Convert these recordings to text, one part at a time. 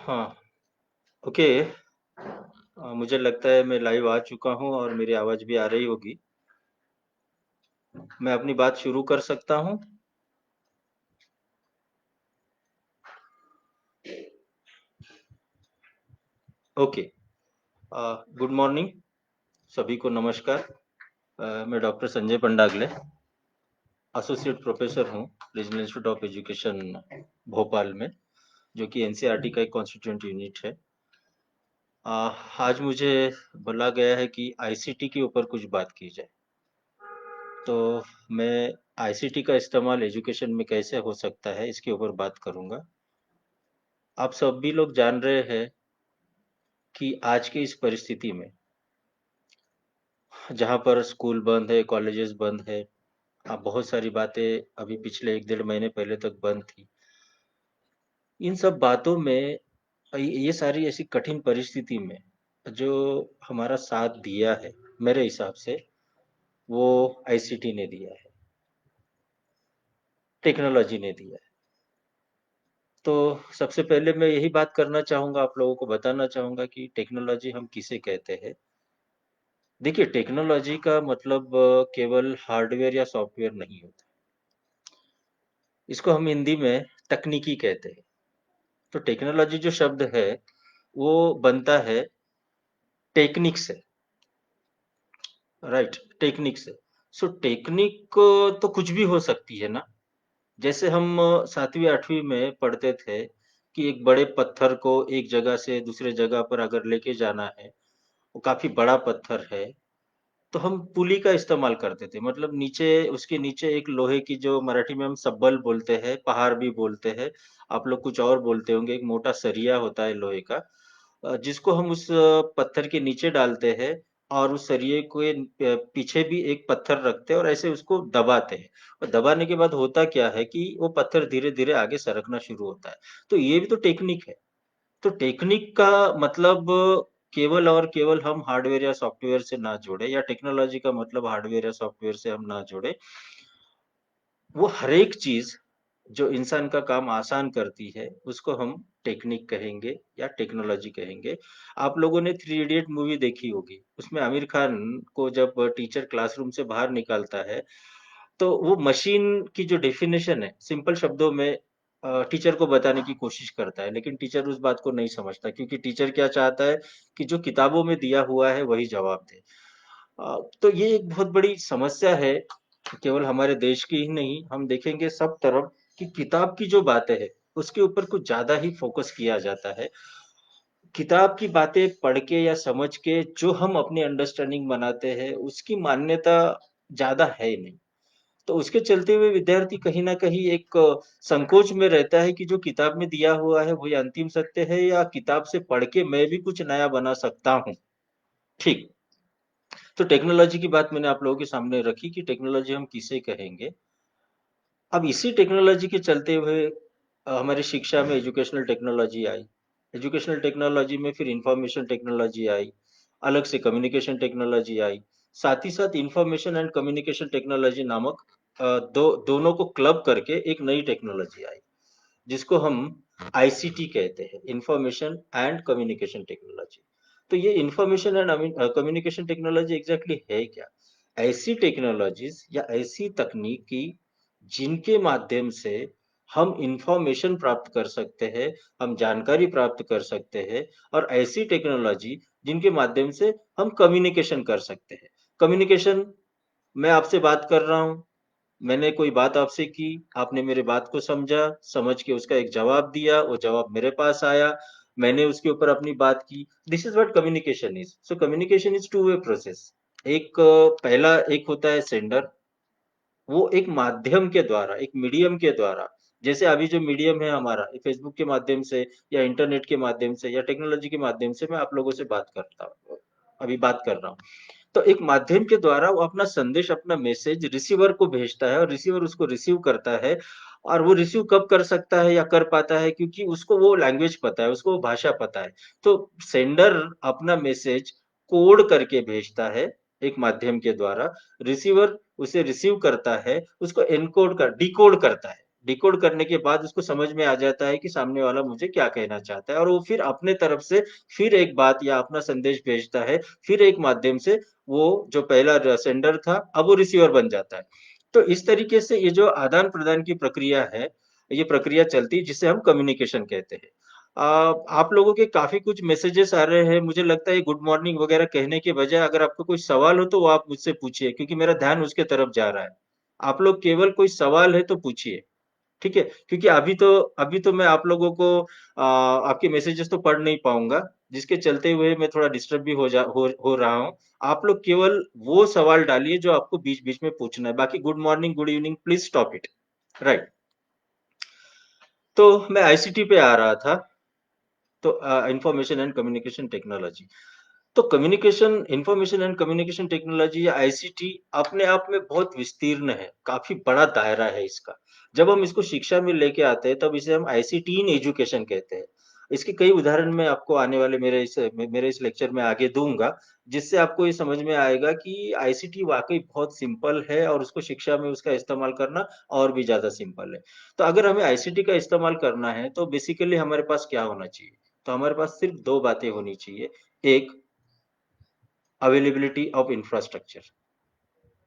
हाँ, ओके। मुझे लगता है मैं लाइव आ चुका हूँ और मेरी आवाज़ भी आ रही होगी। मैं अपनी बात शुरू कर सकता हूँ? ओके। गुड मॉर्निंग, सभी को नमस्कार। मैं डॉक्टर संजय पंडागले, एसोसिएट प्रोफेसर हूँ regional institute of education Bhopal में, जो कि एनसीईआरटी का एक कॉन्स्टिट्यूएंट यूनिट है। आज मुझे बोला गया है कि आईसीटी के ऊपर कुछ बात की जाए। तो मैं आईसीटी का इस्तेमाल एजुकेशन में कैसे हो सकता है, इसके ऊपर बात करूँगा। आप सभी लोग जान रहे हैं कि आज की इस परिस्थिति में जहाँ पर स्कूल बंद है, कॉलेजेस बंद है, बहुत सारी बातें अभी पिछले 1 डेढ़ महीने पहले तक बंद थी। इन सब बातों में ये सारी ऐसी कठिन परिस्थिति में जो हमारा साथ दिया है, मेरे हिसाब से वो आईसीटी ने दिया है, टेक्नोलॉजी ने दिया है। तो सबसे पहले मैं यही बात करना चाहूँगा, आप लोगों को बताना चाहूँगा कि टेक्नोलॉजी हम किसे कहते हैं। देखिए, टेक्नोलॉजी का मतलब केवल हार्डवेयर या सॉफ्टवेयर नहीं होता। इसको हम हिंदी में तकनीकी कहते हैं। तो टेक्नोलॉजी जो शब्द है, वो बनता है टेक्निक से, राइट? टेक्निक से। सो टेक्निक तो कुछ भी हो सकती है ना। जैसे हम 7वीं 8वीं में पढ़ते थे कि एक बड़े पत्थर को एक जगह से दूसरे जगह पर अगर लेके जाना है, वो काफी बड़ा पत्थर है, तो हम पुली का इस्तेमाल करते थे। मतलब नीचे, उसके नीचे एक लोहे की, जो मराठी में हम सब्बल बोलते हैं, पहाड़ भी बोलते हैं, आप लोग कुछ और बोलते होंगे, एक मोटा सरिया होता है लोहे का, जिसको हम उस पत्थर के नीचे डालते हैं और उस सरिये के पीछे भी एक पत्थर रखते हैं और ऐसे उसको दबाते हैं। और दबाने के बाद होता क्या है कि वो पत्थर धीरे-धीरे आगे सरकना शुरू होता है। तो ये भी तो टेक्निक है। तो टेक्निक का मतलब केवल और केवल हम हार्डवेयर या सॉफ्टवेयर से ना जोड़े, या टेक्नोलॉजी का मतलब हार्डवेयर या सॉफ्टवेयर से हम ना जोड़े। वो हर एक चीज जो इंसान का काम आसान करती है, उसको हम टेक्निक कहेंगे या टेक्नोलॉजी कहेंगे। आप लोगों ने थ्री इडियट मूवी देखी होगी। उसमें आमिर खान को जब टीचर क्लासरूम से बाहर निकालता है, तो वो मशीन की जो डेफिनेशन है, सिंपल शब्दों में टीचर को बताने की कोशिश करता है, लेकिन टीचर उस बात को नहीं समझता, क्योंकि टीचर क्या चाहता है कि जो किताबों में दिया हुआ है वही जवाब दे। तो ये एक बहुत बड़ी समस्या है, केवल हमारे देश की ही नहीं, हम देखेंगे सब तरफ कि किताब की जो बातें हैं, उसके ऊपर कुछ ज़्यादा ही फ़ोकस किया जाता है। किताब की बातें पढ़ के या समझ के जो हम अपनी अंडरस्टैंडिंग बनाते हैं, उसकी मान्यता ज़्यादा है नहीं। तो उसके चलते हुए विद्यार्थी कहीं न कहीं एक संकोच में रहता है कि जो किताब में दिया हुआ है वही अंतिम सत्य है, या किताब से पढ़ के मैं भी कुछ नया बना सकता हूँ। ठीक। तो टेक्नोलॉजी की बात मैंने आप लोगों के सामने रखी कि टेक्नोलॉजी हम किसे कहेंगे। अब इसी टेक्नोलॉजी के चलते हुए हमारी शिक्षा में एजुकेशनल टेक्नोलॉजी आई। एजुकेशनल टेक्नोलॉजी में फिर इंफॉर्मेशन टेक्नोलॉजी आई, अलग से कम्युनिकेशन टेक्नोलॉजी आई। साथ ही साथ इंफॉर्मेशन एंड कम्युनिकेशन टेक्नोलॉजी नामक दोनों को क्लब करके एक नई टेक्नोलॉजी आई, जिसको हम आईसीटी कहते हैं, इंफॉर्मेशन एंड कम्युनिकेशन टेक्नोलॉजी। तो ये information and communication technology exactly है क्या? ऐसी टेक्नोलॉजीज या ऐसी तकनीकी जिनके माध्यम से हम इंफॉर्मेशन प्राप्त कर सकते हैं, हम जानकारी प्राप्त कर सकते हैं, और ऐसी टेक्नोलॉजी जिनके माध्यम से हम कम्युनिकेशन कर सकते हैं। कम्युनिकेशन, मैं आपसे बात कर रहा हूँ, मैंने कोई बात आपसे की, आपने मेरे बात को समझा, समझ के उसका एक जवाब दिया, वो जवाब मेरे पास आया, मैंने उसके ऊपर अपनी बात की। This is what communication is. So communication is two way process. एक पहला एक होता है सेंडर, वो एक माध्यम के द्वारा, एक मीडियम के द्वारा, जैसे अभी जो मीडियम है हमारा, फेसबुक के माध्यम से या इंटरनेट के माध्यम से या टेक्नोलॉजी के माध्यम से मैं आप लोगों से बात करता हूँ, अभी बात कर रहा हूँ। तो एक माध्यम के द्वारा वो अपना संदेश, अपना मैसेज रिसीवर को भेजता है और रिसीवर उसको रिसीव करता है। और वो रिसीव कब कर सकता है या कर पाता है, क्योंकि उसको वो लैंग्वेज पता है, उसको वो भाषा पता है। तो सेंडर अपना मैसेज कोड करके भेजता है एक माध्यम के द्वारा, रिसीवर उसे रिसीव करता है, उसको एनकोड कर डिकोड करता है। डिकोड करने के बाद उसको समझ में आ जाता है कि सामने वाला मुझे क्या कहना चाहता है, और वो फिर अपने तरफ से फिर एक बात या अपना संदेश भेजता है, फिर एक माध्यम से वो जो पहला सेंडर था, अब वो रिसीवर बन जाता है। तो इस तरीके से ये जो आदान-प्रदान की प्रक्रिया है, ये प्रक्रिया चलती है जिसे हम कम्युनिकेशन कहते हैं। आप लोगों के काफ़ी कुछ मैसेजेस आ रहे हैं, मुझे लगता है गुड मॉर्निंग वगैरह कहने के बजाय अगर आपको कोई सवाल हो तो वो आप मुझसे पूछिए, क्योंकि मेरा ध्यान उसके तरफ जा रहा है। आप लोग केवल कोई सवाल है तो पूछिए, ठीक है? क्योंकि अभी तो मैं आप लोगों को आपके मैसेजेस तो पढ़ नहीं पाऊँगा, जिसके चलते हुए मैं थोड़ा डिस्टर्ब भी हो रहा हूँ। आप लोग केवल वो सवाल डालिए जो आपको बीच-बीच में पूछना है, बाकी good morning, good evening please stop it. Right. तो मैं आईसीटी पे आ रहा था, तो इंफॉर्मेशन एंड कम्युनिकेशन टेक्नोलॉजी। तो communication information and communication technology या आईसीटी अपने आप में बहुत विस्तीर्ण है, काफी बड़ा दायरा है इसका। जब हम इसको शिक्षा में लेके आते हैं तब इसे हम आईसीटी इन एजुकेशन कहते हैं। इसके कई उदाहरण मैं आपको आने वाले मेरे इस लेक्चर में आगे दूंगा, जिससे आपको ये समझ में आएगा कि आईसीटी वाकई बहुत सिंपल है और उसको शिक्षा में उसका इस्तेमाल करना और भी ज्यादा सिंपल है। तो अगर हमें आईसीटी का इस्तेमाल करना है तो बेसिकली हमारे पास क्या होना चाहिए? तो हमारे पास सिर्फ दो बातें होनी चाहिए। एक, availability of infrastructure.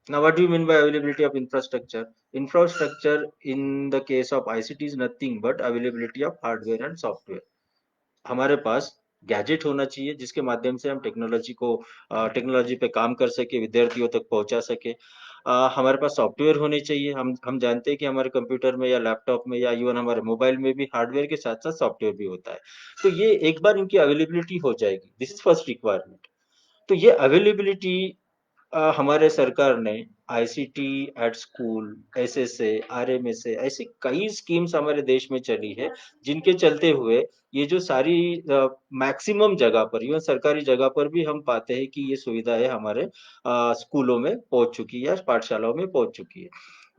Now, what do you mean by availability of infrastructure? Infrastructure in the case of ICT is nothing but availability of hardware and software. हमारे पास गैजेट होना चाहिए जिसके माध्यम से हम टेक्नोलॉजी पे काम कर सके, विद्यार्थियों तक पहुंचा सके। हमारे पास सॉफ्टवेयर होने चाहिए। हम जानते हैं कि हमारे कंप्यूटर में या लैपटॉप में या इवन हमारे मोबाइल में भी हार्डवेयर के साथ साथ सॉफ्टवेयर भी होता है। तो ये एक बार इनकी अवेलेबिलिटी हो जाएगी, दिस इज फर्स्ट रिक्वायरमेंट। तो ये अवेलेबिलिटी हमारे सरकार ने ICT at school, SSA, RMSA ऐसी कई स्कीम्स हमारे देश में चली है, जिनके चलते हुए ये जो सारी मैक्सिमम जगह पर, इवन सरकारी जगह पर भी हम पाते हैं कि ये सुविधाएं हमारे स्कूलों में पहुंच चुकी है या पाठशालाओं में पहुंच चुकी है।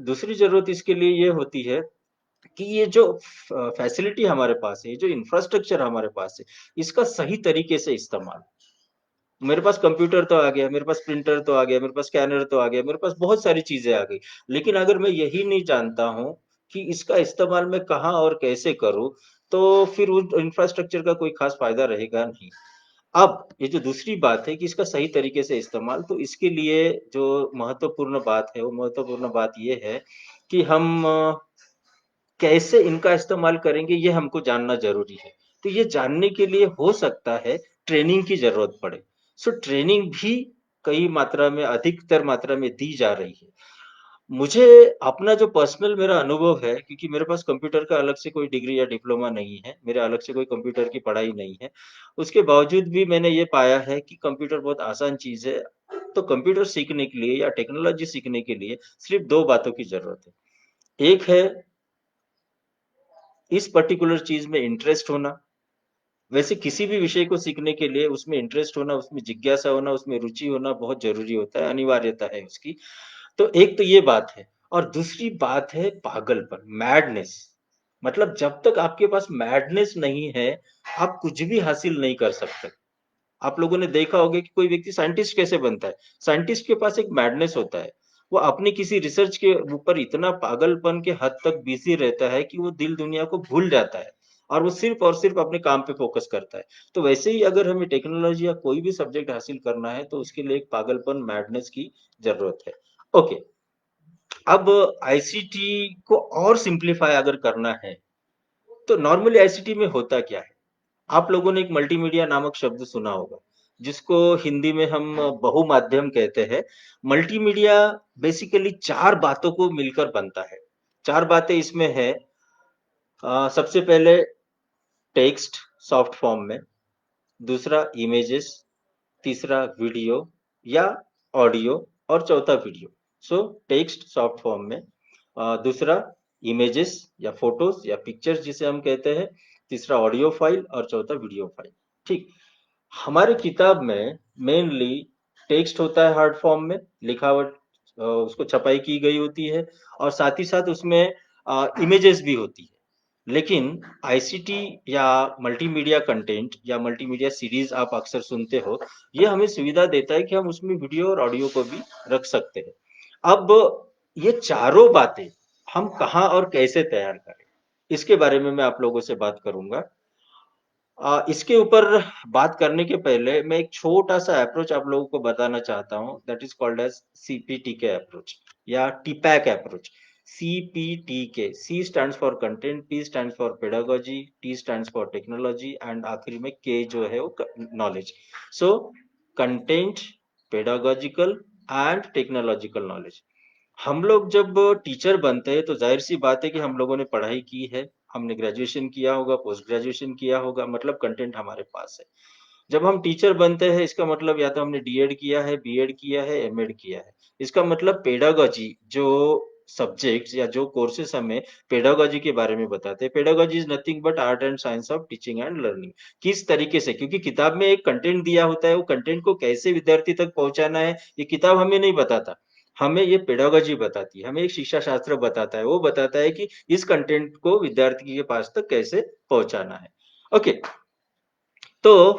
दूसरी जरूरत इसके लिए ये होती है कि ये जो फैसिलिटी हमारे पास है, ये जो इंफ्रास्ट्रक्चर हमारे पास है, इसका सही तरीके से इस्तेमाल। मेरे पास कंप्यूटर तो आ गया, मेरे पास प्रिंटर तो आ गया, मेरे पास स्कैनर तो आ गया, मेरे पास बहुत सारी चीजें आ गई। लेकिन अगर मैं यही नहीं जानता हूँ कि इसका इस्तेमाल मैं कहाँ और कैसे करूँ, तो फिर उस इंफ्रास्ट्रक्चर का कोई खास फायदा रहेगा नहीं। अब ये जो दूसरी बात है कि इसका सही तरीके से इस्तेमाल, तो इसके लिए जो महत्वपूर्ण बात है, वो महत्वपूर्ण बात ये है कि हम कैसे इनका इस्तेमाल करेंगे, ये हमको जानना ज़रूरी है। तो ये जानने के लिए हो सकता है ट्रेनिंग की ज़रूरत पड़े। सो ट्रेनिंग भी कई मात्रा में, अधिकतर मात्रा में दी जा रही है। मुझे अपना जो पर्सनल मेरा अनुभव है, क्योंकि मेरे पास कंप्यूटर का अलग से कोई डिग्री या डिप्लोमा नहीं है, मेरे अलग से कोई कंप्यूटर की पढ़ाई नहीं है। उसके बावजूद भी मैंने ये पाया है कि कंप्यूटर बहुत आसान चीज़ है। तो कंप्यूटर सीखने के लिए या टेक्नोलॉजी सीखने के लिए सिर्फ 2 बातों की ज़रूरत है। एक है इस पर्टिकुलर चीज में इंटरेस्ट होना। वैसे किसी भी विषय को सीखने के लिए उसमें इंटरेस्ट होना, उसमें जिज्ञासा होना, उसमें रुचि होना बहुत जरूरी होता है, अनिवार्यता है उसकी। तो एक तो ये बात है, और दूसरी बात है पागलपन, मैडनेस। मतलब जब तक आपके पास मैडनेस नहीं है, आप कुछ भी हासिल नहीं कर सकते। आप लोगों ने देखा होगा कि कोई व्यक्ति साइंटिस्ट कैसे बनता है। साइंटिस्ट के पास एक मैडनेस होता है। वो अपनी किसी रिसर्च के ऊपर इतना पागलपन के हद तक बिजी रहता है कि वो दिल दुनिया को भूल जाता है, और वो सिर्फ और सिर्फ अपने काम पे फोकस करता है। तो वैसे ही अगर हमें टेक्नोलॉजी या कोई भी सब्जेक्ट हासिल करना है तो उसके लिए एक पागलपन, मैडनेस की जरूरत है। ओके। अब आईसीटी को और सिंप्लीफाई अगर करना है, तो नॉर्मली आईसीटी में होता क्या है? आप लोगों ने एक मल्टीमीडिया नामक शब्द सुना होगा, जिसको हिंदी में हम बहुमाध्यम कहते हैं। मल्टीमीडिया बेसिकली चार बातों को मिलकर बनता है। चार बातें इसमें है। सबसे पहले टेक्स्ट सॉफ्ट फॉर्म में, दूसरा इमेजेस, तीसरा वीडियो या ऑडियो, और चौथा वीडियो। सो टेक्स्ट सॉफ्ट फॉर्म में, दूसरा इमेजेस या फोटोज या पिक्चर्स जिसे हम कहते हैं, तीसरा ऑडियो फाइल और चौथा वीडियो फाइल। ठीक। हमारे किताब में मेनली टेक्स्ट होता है हार्ड फॉर्म में, लिखावट उसको छपाई की गई होती है, और साथ ही साथ उसमें इमेजेस भी होती है। लेकिन आईसीटी या मल्टीमीडिया कंटेंट या मल्टीमीडिया सीरीज आप अक्सर सुनते हो, ये हमें सुविधा देता है कि हम उसमें वीडियो और ऑडियो को भी रख सकते हैं। अब ये चारों बातें हम कहाँ और कैसे तैयार करें, इसके बारे में मैं आप लोगों से बात करूंगा। इसके ऊपर बात करने के पहले मैं एक छोटा सा अप्रोच आप लोगों को बताना चाहता हूँ, that is called as CPTK approach या TPACK approach. CPTK, C stands for content, P stands for pedagogy, T stands for technology and आखिरी में के जो है वो knowledge. So content, pedagogical and technological knowledge. हम लोग जब टीचर बनते हैं तो जाहिर सी बात है कि हम लोगों ने पढ़ाई की है, हमने ग्रेजुएशन किया होगा, पोस्ट ग्रेजुएशन किया होगा, मतलब कंटेंट हमारे पास है। जब हम टीचर बनते हैं इसका मतलब या तो हमने डीएड किया है, बीएड किया है, एमएड किया है। इसका मतलब पेडागोजी जो सब्जेक्ट्स या जो कोर्सेस हमें पेडागोजी के बारे में बताते हैं, pedagogy is nothing but art and science of teaching and learning. किस तरीके से, क्योंकि किताब में एक कंटेंट दिया होता है, वो कंटेंट को कैसे विद्यार्थी तक पहुंचाना है ये किताब हमें नहीं बताता, हमें ये पेडागोजी बताती है, हमें एक शिक्षा शास्त्र बताता है, वो बताता है कि इस कंटेंट को विद्यार्थी के पास तक कैसे पहुंचाना है। ओके, तो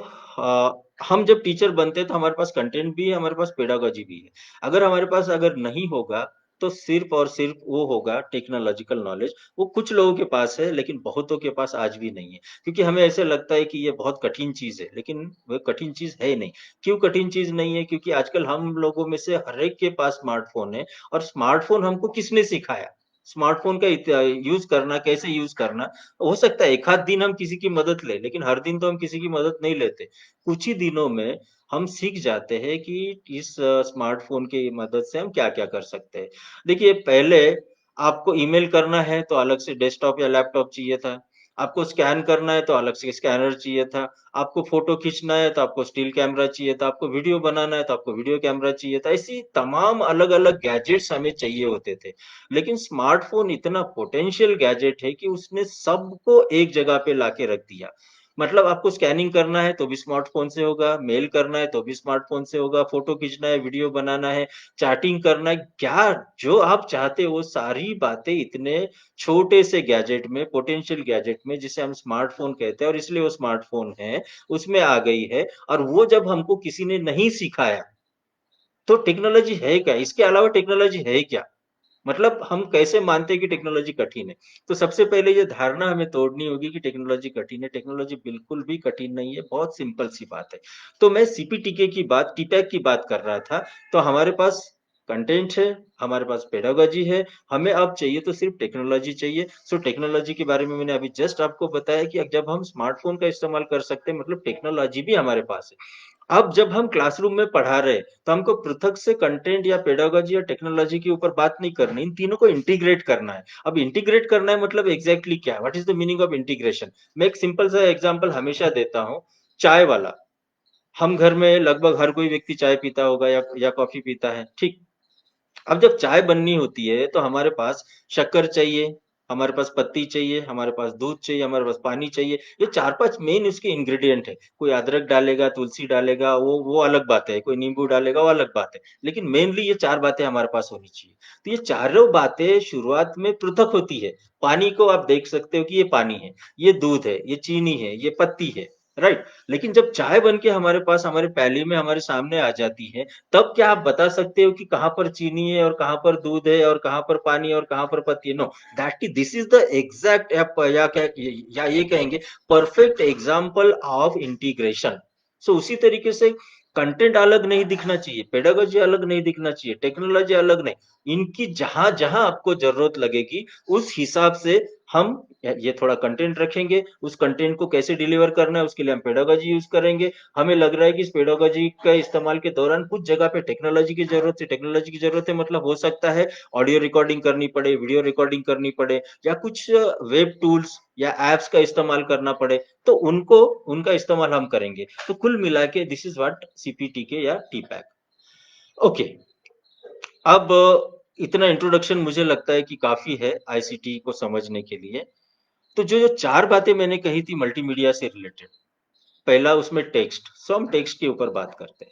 हम जब टीचर बनते हैं तो हमारे पास कंटेंट भी है, हमारे पास पेडागोजी भी है। अगर हमारे पास अगर नहीं होगा तो सिर्फ और सिर्फ वो होगा टेक्नोलॉजिकल नॉलेज। वो कुछ लोगों के पास है लेकिन बहुतों के पास आज भी नहीं है, क्योंकि हमें ऐसे लगता है कि ये बहुत कठिन चीज है, लेकिन वो कठिन चीज है नहीं। क्यों कठिन चीज नहीं है? क्योंकि आजकल हम लोगों में से हर एक के पास स्मार्टफोन है, और स्मार्टफोन हमको किसने सिखाया? स्मार्टफोन का यूज करना, कैसे यूज करना। हो सकता है एक आध दिन हम किसी की मदद ले, लेकिन हर दिन तो हम किसी की मदद नहीं लेते। कुछ ही दिनों में हम सीख जाते हैं कि इस स्मार्टफोन की मदद से हम क्या क्या कर सकते हैं। देखिए, पहले आपको ईमेल करना है तो अलग से डेस्कटॉप या लैपटॉप चाहिए था, आपको स्कैन करना है तो अलग से स्कैनर चाहिए था, आपको फोटो खींचना है तो आपको स्टिल कैमरा चाहिए था, आपको वीडियो बनाना है तो आपको वीडियो कैमरा चाहिए था। ऐसी तमाम अलग अलग गैजेट्स हमें चाहिए होते थे। लेकिन स्मार्टफोन इतना पोटेंशियल गैजेट है कि उसने सबको एक जगह पे लाके रख दिया। मतलब आपको स्कैनिंग करना है तो भी स्मार्टफोन से होगा, मेल करना है तो भी स्मार्टफोन से होगा, फोटो खींचना है, वीडियो बनाना है, चैटिंग करना है, क्या जो आप चाहते हो वो सारी बातें इतने छोटे से गैजेट में, पोटेंशियल गैजेट में, जिसे हम स्मार्टफोन कहते हैं और इसलिए वो स्मार्टफोन है, उसमें आ गई है। और वो जब हमको किसी ने नहीं सिखाया तो टेक्नोलॉजी है क्या? इसके अलावा टेक्नोलॉजी है क्या? मतलब हम कैसे मानते हैं कि टेक्नोलॉजी कठिन है? तो सबसे पहले ये धारणा हमें तोड़नी होगी कि टेक्नोलॉजी कठिन है। टेक्नोलॉजी बिल्कुल भी कठिन नहीं है, बहुत सिंपल सी बात है। तो मैं सीपीटीके की बात, टीपैक की बात कर रहा था। तो हमारे पास कंटेंट है, हमारे पास पेडागोजी है, हमें अब चाहिए तो सिर्फ टेक्नोलॉजी चाहिए। सो टेक्नोलॉजी के बारे में मैंने अभी जस्ट आपको बताया कि जब हम स्मार्टफोन का इस्तेमाल कर सकते हैं, मतलब टेक्नोलॉजी भी हमारे पास है। अब जब हम क्लासरूम में पढ़ा रहे हैं, तो हमको पृथक से कंटेंट या पेडागोजी या टेक्नोलॉजी के ऊपर बात नहीं करनी, इन तीनों को इंटीग्रेट करना है। अब इंटीग्रेट करना है मतलब एग्जैक्टली क्या है? What is the meaning of integration? मैं एक सिंपल सा एग्जांपल हमेशा देता हूँ, चाय वाला। हम घर में लगभग हर कोई व्यक्ति चाय पीता होगा या कॉफी पीता है, ठीक। अब जब चाय बननी होती है तो हमारे पास शक्कर चाहिए, हमारे पास पत्ती चाहिए, हमारे पास दूध चाहिए, हमारे पास पानी चाहिए। ये चार पांच मेन इसके इंग्रेडिएंट है। कोई अदरक डालेगा, तुलसी डालेगा, वो अलग बात है, कोई नींबू डालेगा, वो अलग बात है। लेकिन मेनली ये चार बातें हमारे पास होनी चाहिए। तो ये चारों बातें शुरुआत में पृथक होती है। पानी को आप देख सकते हो कि ये पानी है, ये दूध है, ये चीनी है, ये पत्ती है, राइट। लेकिन जब चाय बन के हमारे पास, हमारे प्याली में हमारे सामने आ जाती है, तब क्या आप बता सकते हो कि कहाँ पर चीनी है और कहाँ पर दूध है और कहाँ पर पानी है और कहाँ पर पत्ती है? No, that is this is the exact, या क्या, या ये कहेंगे perfect example of integration. So उसी तरीके से कंटेंट अलग नहीं दिखना चाहिए, पेडागोजी अलग नहीं दिखना चाहिए, टेक्नोलॉजी अलग नहीं। इनकी जहां जहां आपको जरूरत लगेगी उस हिसाब से हम ये थोड़ा कंटेंट रखेंगे, उस कंटेंट को कैसे डिलीवर करना है उसके लिए हम पेडागोजी यूज करेंगे। हमें लग रहा है कि इस पेडागोजी का इस्तेमाल के दौरान कुछ जगह पे टेक्नोलॉजी की जरूरत है, टेक्नोलॉजी की जरूरत है मतलब हो सकता है ऑडियो रिकॉर्डिंग करनी पड़े, वीडियो रिकॉर्डिंग करनी पड़े, या कुछ वेब टूल्स या एप्स का इस्तेमाल करना पड़े, तो उनको, उनका इस्तेमाल हम करेंगे। तो कुल मिला के दिस इज व्हाट सीपीटीके या टीपैक। ओके, अब इतना इंट्रोडक्शन मुझे लगता है कि काफी है आईसीटी को समझने के लिए। तो जो जो चार बातें मैंने कही थी मल्टीमीडिया से रिलेटेड, पहला उसमें टेक्स्ट, सो हम टेक्स्ट के ऊपर बात करते हैं।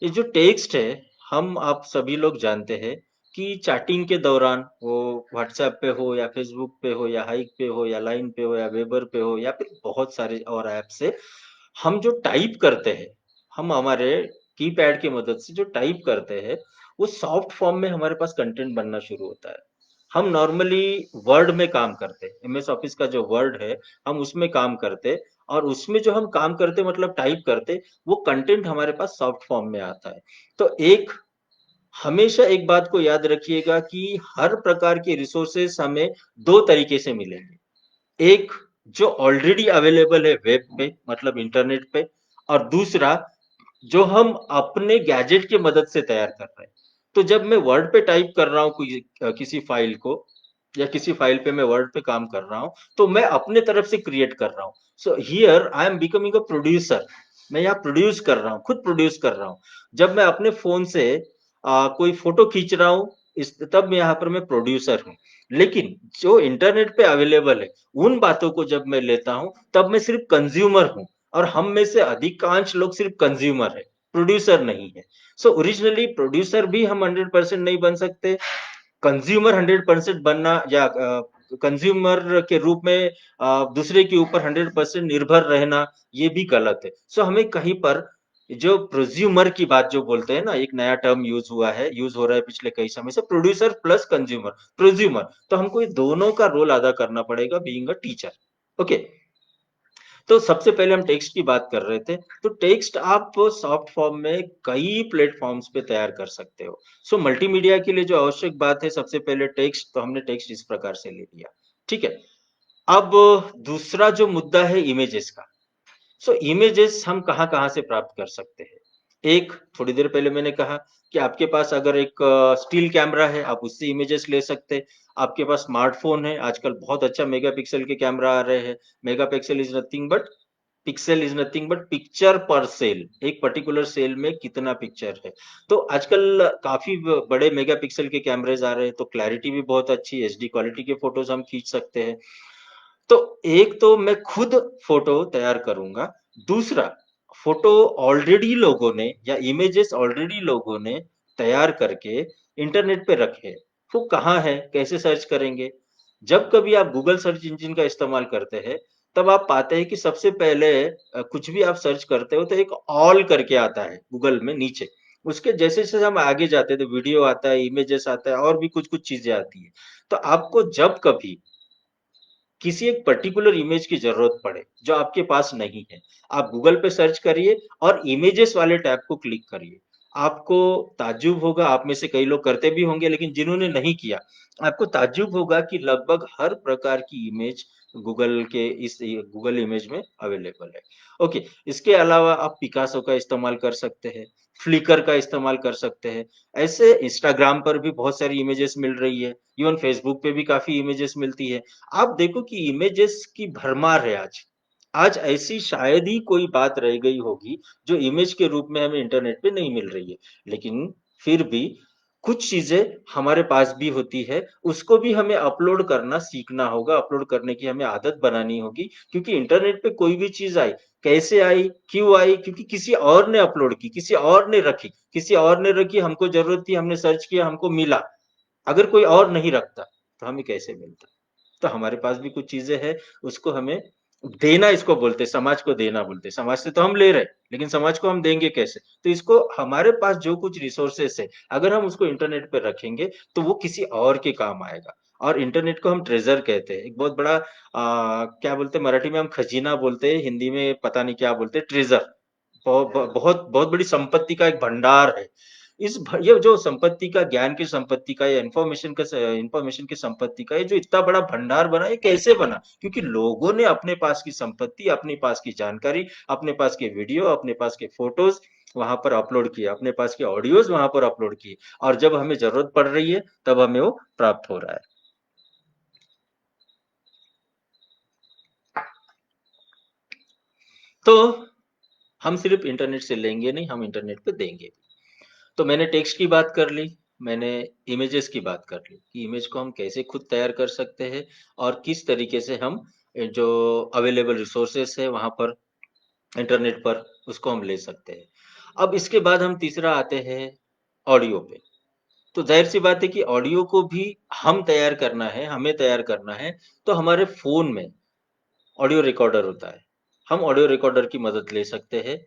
ये जो टेक्स्ट है, हम आप सभी लोग जानते हैं कि चैटिंग के दौरान, वो व्हाट्सएप पे हो या फेसबुक पे हो या हाइक पे हो या लाइन पे हो या वेबर पे हो या फिर बहुत सारे और ऐप से, हम जो टाइप करते हैं, हम हमारे कीपैड की मदद से जो टाइप करते हैं, वो सॉफ्ट फॉर्म में हमारे पास कंटेंट बनना शुरू होता है। हम नॉर्मली वर्ड में काम करते हैं, एमएस ऑफिस का जो वर्ड है हम उसमें काम करते, और उसमें जो हम काम करते मतलब टाइप करते, वो कंटेंट हमारे पास सॉफ्ट फॉर्म में आता है। तो एक हमेशा एक बात को याद रखिएगा कि हर प्रकार के रिसोर्सेस हमें दो तरीके से मिलेंगे। एक जो ऑलरेडी अवेलेबल है वेब पे मतलब इंटरनेट पे, और दूसरा जो हम अपने गैजेट की मदद से तैयार कर रहे हैं। तो जब मैं वर्ड पे टाइप कर रहा हूँ कोई किसी फाइल को, या किसी फाइल पे मैं वर्ड पे काम कर रहा हूँ, तो मैं अपने तरफ से क्रिएट कर रहा हूँ। So here I am becoming a producer. मैं यहाँ प्रोड्यूस कर रहा हूँ, खुद प्रोड्यूस कर रहा हूँ। जब मैं अपने फोन से कोई फोटो खींच रहा हूँ, इस तब यहाँ पर मैं प्रोड्यूसर हूँ। लेकिन जो इंटरनेट पे अवेलेबल है उन बातों को जब मैं लेता हूँ तब मैं सिर्फ कंज्यूमर हूँ, और हम में से अधिकांश लोग सिर्फ कंज्यूमर है, प्रोड्यूसर नहीं है। सो ओरिजिनली प्रोड्यूसर भी हम 100% नहीं बन सकते, कंज्यूमर 100% बनना या कंज्यूमर के रूप में दूसरे के ऊपर 100% निर्भर रहना, ये भी गलत है। सो हमें कहीं पर जो प्रोज्यूमर की बात जो बोलते हैं ना, एक नया टर्म यूज हुआ है, यूज हो रहा है पिछले कई समय से, प्रोड्यूसर प्लस कंज्यूमर, प्रोज्यूमर। तो हमको ये दोनों का रोल अदा करना पड़ेगा बीइंग अ टीचर। ओके। तो सबसे पहले हम टेक्स्ट की बात कर रहे थे। तो टेक्स्ट आप सॉफ्ट फॉर्म में कई प्लेटफॉर्म्स पे तैयार कर सकते हो। सो मल्टीमीडिया के लिए जो आवश्यक बात है, सबसे पहले टेक्स्ट, तो हमने टेक्स्ट इस प्रकार से ले लिया। ठीक है। अब दूसरा जो मुद्दा है इमेजेस का। सो इमेजेस हम कहाँ कहाँ से प्राप्त कर सकते हैं? एक, थोड़ी देर पहले मैंने कहा कि आपके पास अगर एक स्टिल कैमरा है, आप उससे इमेजेस ले सकते हैं। आपके पास स्मार्टफोन है, आजकल बहुत अच्छा मेगापिक्सल के कैमरा आ रहे हैं। Megapixel is nothing but pixel is nothing but picture पर सेल, एक पर्टिकुलर सेल में कितना पिक्चर है। तो आजकल काफी बड़े मेगापिक्सल के कैमरेज आ रहे हैं, तो क्लैरिटी भी बहुत अच्छी, एचडी क्वालिटी के फोटोज हम खींच सकते हैं। तो एक तो मैं खुद फोटो तैयार करूंगा, दूसरा फोटो ऑलरेडी लोगों ने या इमेजेस ऑलरेडी लोगों ने तैयार करके इंटरनेट पे रखे हैं। वो कहाँ है, कैसे सर्च करेंगे? जब कभी आप गूगल सर्च इंजन का इस्तेमाल करते हैं, तब आप पाते हैं कि सबसे पहले कुछ भी आप सर्च करते हो तो एक ऑल करके आता है गूगल में नीचे। उसके जैसे जैसे हम आगे जाते हैं तो वीडियो आता है, इमेजेस आता है, और भी कुछ कुछ चीजें आती है। तो आपको जब कभी किसी एक पर्टिकुलर इमेज की जरूरत पड़े जो आपके पास नहीं है, आप गूगल पे सर्च करिए और इमेजेस वाले टैब को क्लिक करिए। आपको ताज्जुब होगा, आप में से कई लोग करते भी होंगे, लेकिन जिन्होंने नहीं किया, आपको ताज्जुब होगा कि लगभग हर प्रकार की इमेज गूगल के इस गूगल इमेज में अवेलेबल है। ओके। इसके अलावा आप पिकासो का इस्तेमाल कर सकते हैं, फ्लिकर का इस्तेमाल कर सकते हैं। ऐसे इंस्टाग्राम पर भी बहुत सारी इमेजेस मिल रही है, इवन फेसबुक पे भी काफी इमेजेस मिलती है। आप देखो कि इमेजेस की भरमार है आज। आज ऐसी शायद ही कोई बात रह गई होगी जो इमेज के रूप में हमें इंटरनेट पे नहीं मिल रही है। लेकिन फिर भी कुछ चीजें हमारे पास भी होती है, उसको भी हमें अपलोड करना सीखना होगा, अपलोड करने की हमें आदत बनानी होगी। क्योंकि इंटरनेट पे कोई भी चीज आई, कैसे आई, क्यों आई, क्योंकि किसी और ने अपलोड की, किसी और ने रखी, किसी और ने रखी, हमको जरूरत थी, हमने सर्च किया, हमको मिला। अगर कोई और नहीं रखता तो हमें कैसे मिलता? तो हमारे पास भी कुछ चीजें हैं, उसको हमें देना, इसको बोलते हैं, समाज को देना बोलते हैं। समाज से तो हम ले रहे हैं, लेकिन समाज को हम देंगे कैसे? तो इसको हमारे पास जो कुछ रिसोर्सेस है, अगर हम उसको इंटरनेट पे रखेंगे तो वो किसी और के काम आएगा। और इंटरनेट को हम ट्रेजर कहते हैं, एक बहुत बड़ा क्या बोलते हैं मराठी में, हम खजीना बोलते हैं, हिंदी में पता नहीं क्या बोलते हैं, ट्रेजर। बहुत बहुत बड़ी संपत्ति का एक भंडार है। ये जो संपत्ति का, ज्ञान की संपत्ति का, या इंफॉर्मेशन की संपत्ति का, ये जो इतना बड़ा भंडार बना, ये कैसे बना? क्योंकि लोगों ने अपने पास की संपत्ति, अपने पास की जानकारी, अपने पास के वीडियो, अपने पास के फोटोज वहां पर अपलोड किए, अपने पास के ऑडियोज वहां पर अपलोड किए, और जब हमें जरूरत पड़ रही है तब हमें वो प्राप्त हो रहा है। तो हम सिर्फ इंटरनेट से लेंगे नहीं, हम इंटरनेट पे देंगे भी। तो मैंने टेक्स्ट की बात कर ली, मैंने इमेजेस की बात कर ली कि इमेज को हम कैसे खुद तैयार कर सकते हैं, और किस तरीके से हम जो अवेलेबल रिसोर्सेस है वहां पर इंटरनेट पर, उसको हम ले सकते हैं। अब इसके बाद हम तीसरा आते हैं ऑडियो पे। तो जाहिर सी बात है कि ऑडियो को भी हम तैयार करना है, हमें तैयार करना है। तो हमारे फोन में ऑडियो रिकॉर्डर होता है, हम ऑडियो रिकॉर्डर की मदद ले सकते हैं।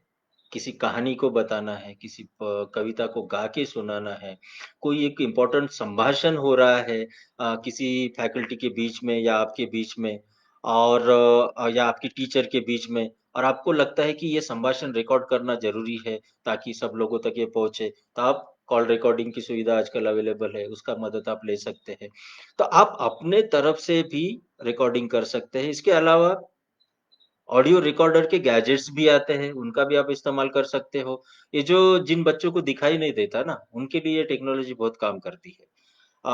किसी कहानी को बताना है, किसी कविता को गा के सुनाना है, कोई एक इम्पोर्टेंट संभाषण हो रहा है किसी फैकल्टी के बीच में या आपके बीच में और या आपके टीचर के बीच में और आपको लगता है कि ये संभाषण रिकॉर्ड करना ज़रूरी है ताकि सब लोगों तक ये पहुँचे, तो आप कॉल रिकॉर्डिंग की सुविधा आजकल अवेलेबल है, उसका मदद आप ले सकते हैं। तो आप अपने तरफ से भी रिकॉर्डिंग कर सकते हैं। इसके अलावा ऑडियो रिकॉर्डर के गैजेट्स भी आते हैं, उनका भी आप इस्तेमाल कर सकते हो। ये जो जिन बच्चों को दिखाई नहीं देता ना, उनके लिए ये टेक्नोलॉजी बहुत काम करती है। अ,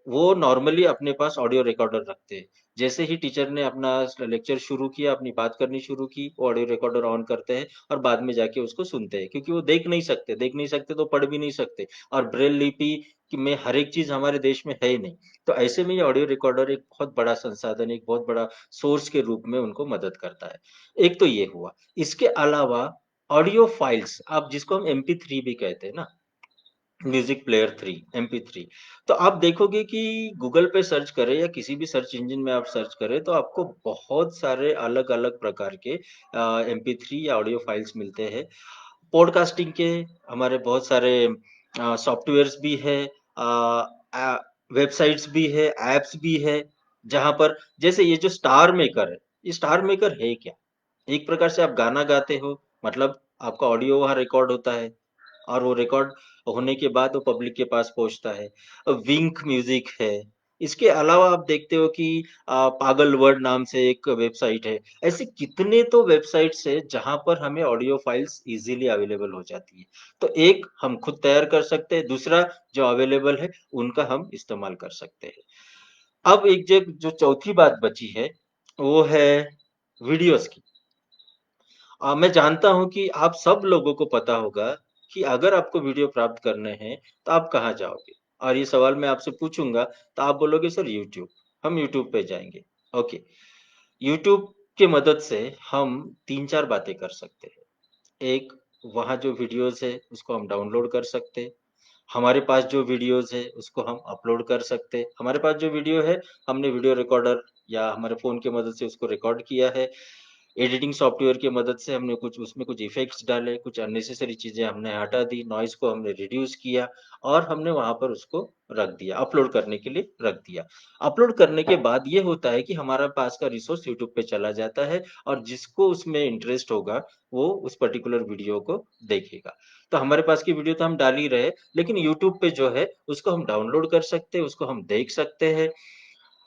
वो नॉर्मली अपने पास ऑडियो रिकॉर्डर रखते हैं। जैसे ही टीचर ने अपना लेक्चर शुरू किया, अपनी बात करनी शुरू की, वो ऑडियो रिकॉर्डर ऑन करते हैं और बाद में जाके उसको सुनते हैं क्योंकि वो देख नहीं सकते तो पढ़ भी नहीं सकते और ब्रेल लिपि में हर एक चीज़ हमारे देश में है ही नहीं। तो ऐसे में ये ऑडियो रिकॉर्डर एक बहुत बड़ा संसाधन, एक बहुत बड़ा सोर्स के रूप में उनको मदद करता है। एक तो ये हुआ। इसके अलावा ऑडियो फाइल्स आप जिसको हम एमपी3 भी कहते हैं ना, म्यूजिक प्लेयर 3 MP3 तो आप देखोगे कि गूगल पे सर्च करें या किसी भी सर्च इंजन में आप सर्च करें तो आपको बहुत सारे अलग-अलग प्रकार के MP3 या ऑडियो फाइल्स मिलते हैं। पॉडकास्टिंग के हमारे बहुत सारे सॉफ्टवेयर्स भी है वेबसाइट्स भी है, एप्स भी है, जहाँ पर जैसे ये जो स्टार मेकर है, ये स्टार मेकर है क्या? एक प्रकार से आप गाना गाते हो, मतलब आपका ऑडियो वहाँ रिकॉर्ड होता है। और वो रिकॉर्ड होने के बाद वो पब्लिक के पास पहुँचता है। विंक म्यूज़िक है। इसके अलावा आप देखते हो कि पागल वर्ड नाम से एक वेबसाइट है। ऐसे कितने तो वेबसाइट्स हैं जहाँ पर हमें ऑडियो फाइल्स ईज़िली अवेलेबल हो जाती है। तो एक हम खुद तैयार कर सकते हैं, दूसरा जो अवेलेबल है उनका हम इस्तेमाल कर सकते हैं। अब एक जो चौथी बात बची है, वो है वीडियोज़ की। मैं जानता हूँ कि आप सब लोगों को पता होगा कि अगर आपको वीडियो प्राप्त करने हैं, तो आप कहाँ जाओगे? और ये सवाल मैं आपसे पूछूँगा, तो आप बोलोगे सर यूट्यूब, हम यूट्यूब पे जाएँगे। ओके, यूट्यूब की मदद से हम 3-4 बातें कर सकते हैं। एक, वहाँ जो वीडियोज़ है, उसको हम डाउनलोड कर सकते हैं। हमारे पास जो वीडियोज़ है, उसको हम अपलोड कर सकते हैं। हमारे पास जो वीडियो है, हमने वीडियो रिकॉर्डर या हमारे फ़ोन की मदद से उसको रिकॉर्ड किया है। एडिटिंग सॉफ्टवेयर की मदद से हमने कुछ उसमें कुछ इफ़ेक्ट्स डाले, कुछ अननेसेसरी चीज़ें हमने हटा दी, नॉइज़ को हमने रिड्यूस किया और हमने वहाँ पर उसको रख दिया, अपलोड करने के लिए रख दिया। अपलोड करने के बाद ये होता है कि हमारा पास का रिसोर्स यूट्यूब पे चला जाता है और जिसको उसमें इंटरेस्ट होगा, वो उस पर्टिकुलर वीडियो को देखेगा। तो हमारे पास की वीडियो तो हम डाल ही रहे, लेकिन यूट्यूब पे जो है, उसको हम डाउनलोड कर सकते हैं, उसको हम देख सकते हैं।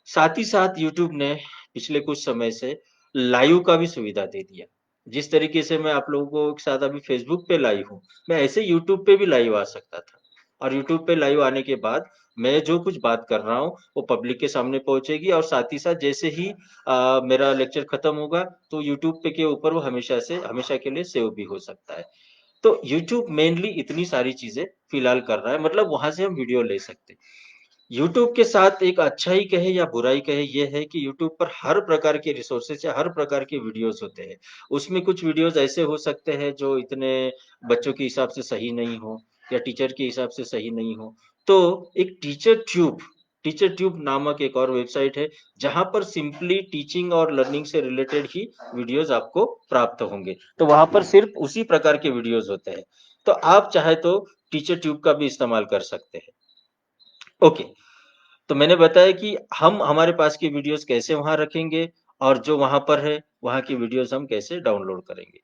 साथ ही साथ यूट्यूब ने पिछले कुछ समय से लाइव का भी सुविधा दे दिया। जिस तरीके से मैं आप लोगों के साथ अभी फ़ेसबुक पे लाइव हूँ, मैं ऐसे यूट्यूब पे भी लाइव आ सकता था। और यूट्यूब पे लाइव आने के बाद मैं जो कुछ बात कर रहा हूँ, वो पब्लिक के सामने पहुँचेगी और साथ ही साथ जैसे ही मेरा लेक्चर खत्म होगा, तो यूट्यूब पे के ऊपर वो हमेशा के लिए सेव भी हो सकता है। तो यूट्यूब मेनली इतनी सारी चीज़ें फ़िलहाल कर रहा है, मतलब वहाँ से हम वीडियो ले सकते हैं। यूट्यूब के साथ एक अच्छाई कहे या बुराई कहे ये है कि यूट्यूब पर हर प्रकार के रिसोर्सेज या हर प्रकार के वीडियोस होते हैं। उसमें कुछ वीडियोस ऐसे हो सकते हैं जो इतने बच्चों के हिसाब से सही नहीं हो या टीचर के हिसाब से सही नहीं हो। तो एक टीचर ट्यूब नामक एक और वेबसाइट है जहाँ पर सिंपली टीचिंग और लर्निंग से रिलेटेड ही वीडियोस आपको प्राप्त होंगे। तो वहाँ पर सिर्फ उसी प्रकार के वीडियोस होते हैं। तो आप चाहे तो टीचर ट्यूब का भी इस्तेमाल कर सकते हैं। ओके। तो मैंने बताया कि हम हमारे पास की वीडियोज़ कैसे वहाँ रखेंगे और जो वहाँ पर है, वहाँ की वीडियोज़ हम कैसे डाउनलोड करेंगे।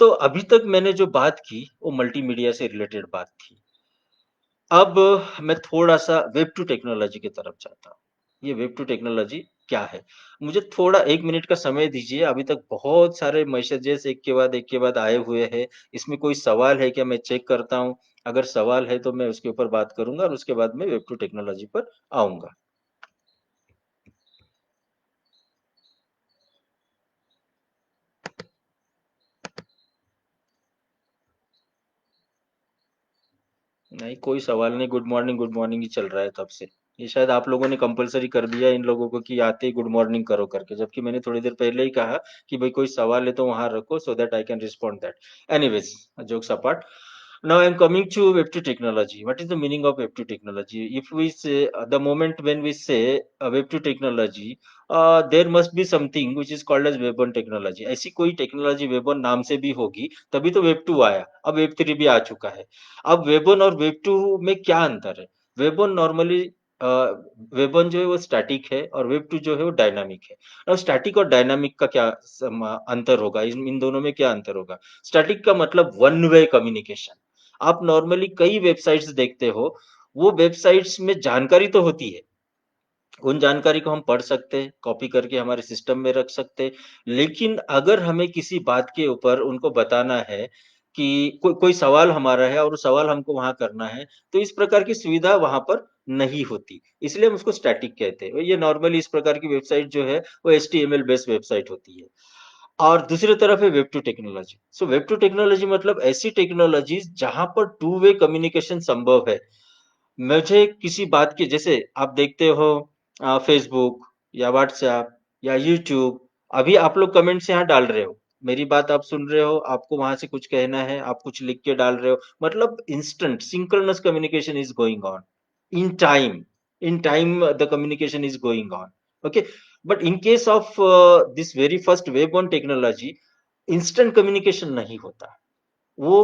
तो अभी तक मैंने जो बात की, वो मल्टीमीडिया से रिलेटेड बात थी। अब मैं थोड़ा-सा वेब टू टेक्नोलॉजी की तरफ जाता हूँ। ये वेब टू टेक्नोलॉजी क्या है? मुझे थोड़ा 1 मिनट का समय दीजिए, अभी तक बहुत सारे मैसेजेस एक के बाद आए हुए हैं। इसमें कोई सवाल है क्या मैं चेक करता हूँ, अगर सवाल है तो मैं उसके ऊपर बात करूँगा और उसके बाद मैं वेब टू टेक्नोलॉजी पर आऊँगा। नहीं, कोई सवाल नहीं, गुड मॉर्निंग ही चल रहा है तब से। ये शायद आप लोगों ने कंपल्सरी कर दिया इन लोगों को कि आते ही गुड मॉर्निंग करो करके, जबकि मैंने थोड़ी देर पहले ही कहा कि भाई कोई सवाल है तो वहाँ रखो so that I can respond that. Anyways jokes apart Now I'm coming to Web2 technology. What is the meaning of Web2 technology? If we say the moment when we say Web2 technology, there must be something which is called as Web1 technology. ऐसी कोई technology Web1 नाम से भी होगी, तभी तो Web2 आया. अब Web3 भी आ चुका है. अब Web1 और Web2 में क्या अंतर है? Web1 नॉर्मली Web1 जो है वो स्टैटिक है और Web2 जो है वो डायनामिक है. अब स्टैटिक और डायनामिक का क्या अंतर होगा? इन दोनों में क्या अंतर होगा? स्टैटिक का मतलब वन वे कम्युनिकेशन. आप नॉर्मली कई वेबसाइट्स देखते हो, वो वेबसाइट्स में जानकारी तो होती है, उन जानकारी को हम पढ़ सकते हैं, कॉपी करके हमारे सिस्टम में रख सकते हैं, लेकिन अगर हमें किसी बात के ऊपर उनको बताना है कि कोई सवाल हमारा है और वो सवाल हमको वहां करना है, तो इस प्रकार की सुविधा वहां पर नहीं होती, इसलिए हम उसको स्टैटिक कहते हैं. ये नॉर्मली इस प्रकार की वेबसाइट जो है वो HTML बेस्ड वेबसाइट होती है. और दूसरी तरफ है web two technology. So web two technology मतलब ऐसी टेक्नोलॉजीज जहां पर टू वे कम्युनिकेशन संभव है. मुझे किसी बात की, जैसे आप देखते हो फेसबुक या व्हाट्सएप या यूट्यूब, अभी आप लोग कमेंट्स यहाँ डाल रहे हो, मेरी बात आप सुन रहे हो, आपको वहां से कुछ कहना है, आप कुछ लिख के डाल रहे हो, मतलब instant synchronous communication is going on in time. In time the communication is going on. Okay, but in case of this very first web one technology, instant communication नहीं होता. वो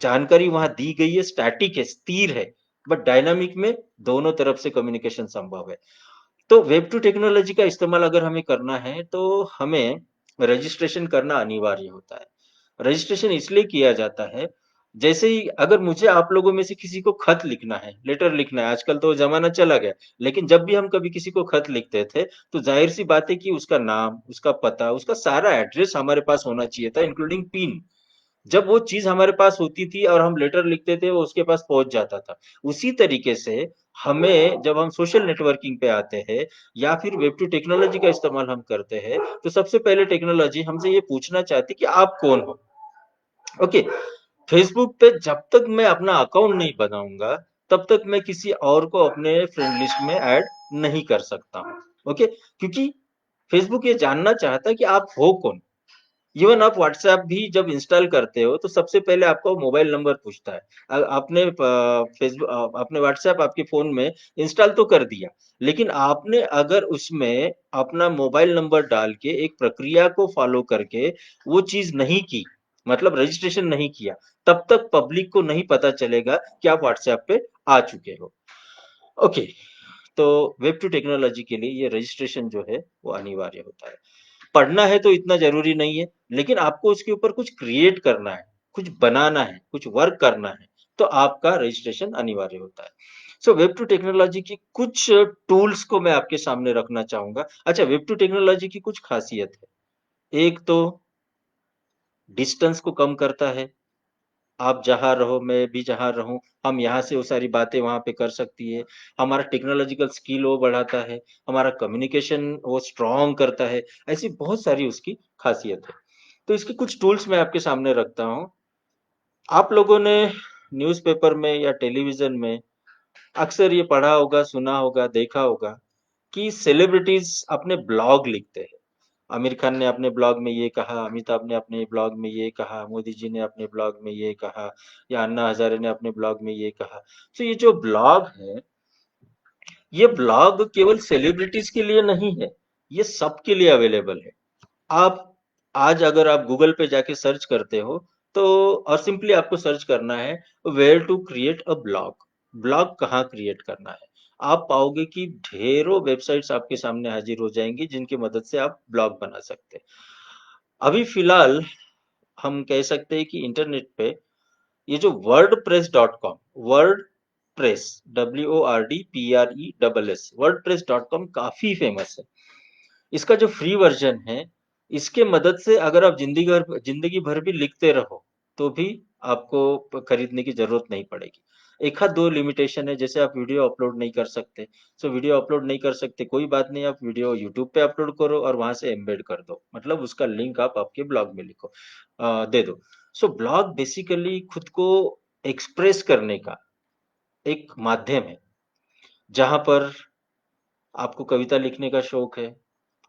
जानकारी वहां दी गई है, स्टैटिक है, स्थिर है, बट डायनामिक में दोनों तरफ से कम्युनिकेशन संभव है. तो वेब टू टेक्नोलॉजी का इस्तेमाल अगर हमें करना है तो हमें रजिस्ट्रेशन करना अनिवार्य होता है. रजिस्ट्रेशन इसलिए किया जाता है, जैसे ही अगर मुझे आप लोगों में से किसी को खत लिखना है, लेटर लिखना है, आजकल तो जमाना चला गया, लेकिन जब भी हम कभी किसी को खत लिखते थे तो जाहिर सी बात है कि उसका नाम, उसका पता, उसका सारा एड्रेस हमारे पास होना चाहिए था, इंक्लूडिंग पिन. जब वो चीज हमारे पास होती थी और हम लेटर लिखते थे, वो उसके पास पहुंच जाता था. उसी तरीके से हमें जब हम सोशल नेटवर्किंग पे आते हैं या फिर वेब टू टेक्नोलॉजी का इस्तेमाल हम करते हैं, तो सबसे पहले टेक्नोलॉजी हमसे ये पूछना चाहती है कि आप कौन हो. ओके, फेसबुक पे जब तक मैं अपना अकाउंट नहीं बनाऊंगा, तब तक मैं किसी और को अपने फ्रेंड लिस्ट में ऐड नहीं कर सकता हूँ. ओके, क्योंकि फेसबुक ये जानना चाहता है कि आप हो कौन. इवन आप व्हाट्सएप भी जब इंस्टॉल करते हो तो सबसे पहले आपको मोबाइल नंबर पूछता है. आपने फेसबुक, आपने व्हाट्सएप आपके फोन में इंस्टॉल तो कर दिया, लेकिन आपने अगर उसमें अपना मोबाइल नंबर डाल के एक प्रक्रिया को फॉलो करके वो चीज नहीं की, मतलब रजिस्ट्रेशन नहीं किया, तब तक पब्लिक को नहीं पता चलेगा कि आप व्हाट्सएप पे आ चुके हो. ओके, तो वेब टू टेक्नोलॉजी के लिए ये रजिस्ट्रेशन जो है वो अनिवार्य होता है. पढ़ना है तो इतना जरूरी नहीं है, लेकिन आपको उसके ऊपर कुछ क्रिएट करना है, कुछ बनाना है, कुछ वर्क करना है, तो आपका रजिस्ट्रेशन अनिवार्य होता है. सो वेब टू टेक्नोलॉजी की कुछ टूल्स को मैं आपके सामने रखना चाहूंगा. अच्छा, वेब टू टेक्नोलॉजी की कुछ खासियत है. एक तो डिस्टेंस को कम करता है. आप जहाँ रहो, मैं भी जहाँ रहूं, हम यहाँ से वो सारी बातें वहां पे कर सकती है. हमारा टेक्नोलॉजिकल स्किल वो बढ़ाता है, हमारा कम्युनिकेशन वो स्ट्रॉन्ग करता है. ऐसी बहुत सारी उसकी खासियत है. तो इसके कुछ टूल्स मैं आपके सामने रखता हूँ. आप लोगों ने न्यूज़पेपर में या टेलीविजन में अक्सर ये पढ़ा होगा, सुना होगा, देखा होगा कि सेलिब्रिटीज अपने ब्लॉग लिखते हैं. आमिर खान ने अपने ब्लॉग में ये कहा, अमिताभ ने अपने ब्लॉग में ये कहा, मोदी जी ने अपने ब्लॉग में ये कहा, या अन्ना हजारे ने अपने ब्लॉग में ये कहा. तो ये जो ब्लॉग है, ये ब्लॉग केवल सेलिब्रिटीज के लिए नहीं है, ये सबके लिए अवेलेबल है. आप आज अगर आप गूगल पे जाके सर्च करते हो, तो और सिंपली आपको सर्च करना है where to create a blog, blog कहाँ क्रिएट करना है, आप पाओगे कि ढेरों वेबसाइट्स आपके सामने हाजिर हो जाएंगी जिनकी मदद से आप ब्लॉग बना सकते हैं. अभी फिलहाल हम कह सकते हैं कि इंटरनेट पे ये जो wordpress.com, word press, WORDPRESS, wordpress.com काफी फेमस है. इसका जो फ्री वर्जन है, इसके मदद से अगर आप जिंदगी भर भी लिखते रहो, तो भी आपको खरीदने की जरूरत नहीं पड़ेगी. एक आध दो लिमिटेशन है, जैसे आप वीडियो अपलोड नहीं कर सकते. सो वीडियो अपलोड नहीं कर सकते, कोई बात नहीं, आप वीडियो यूट्यूब पे अपलोड करो और वहां से एम्बेड कर दो, मतलब उसका लिंक आप आपके ब्लॉग में लिखो, दे दो. सो ब्लॉग बेसिकली खुद को एक्सप्रेस करने का एक माध्यम है, जहां पर आपको कविता लिखने का शौक है,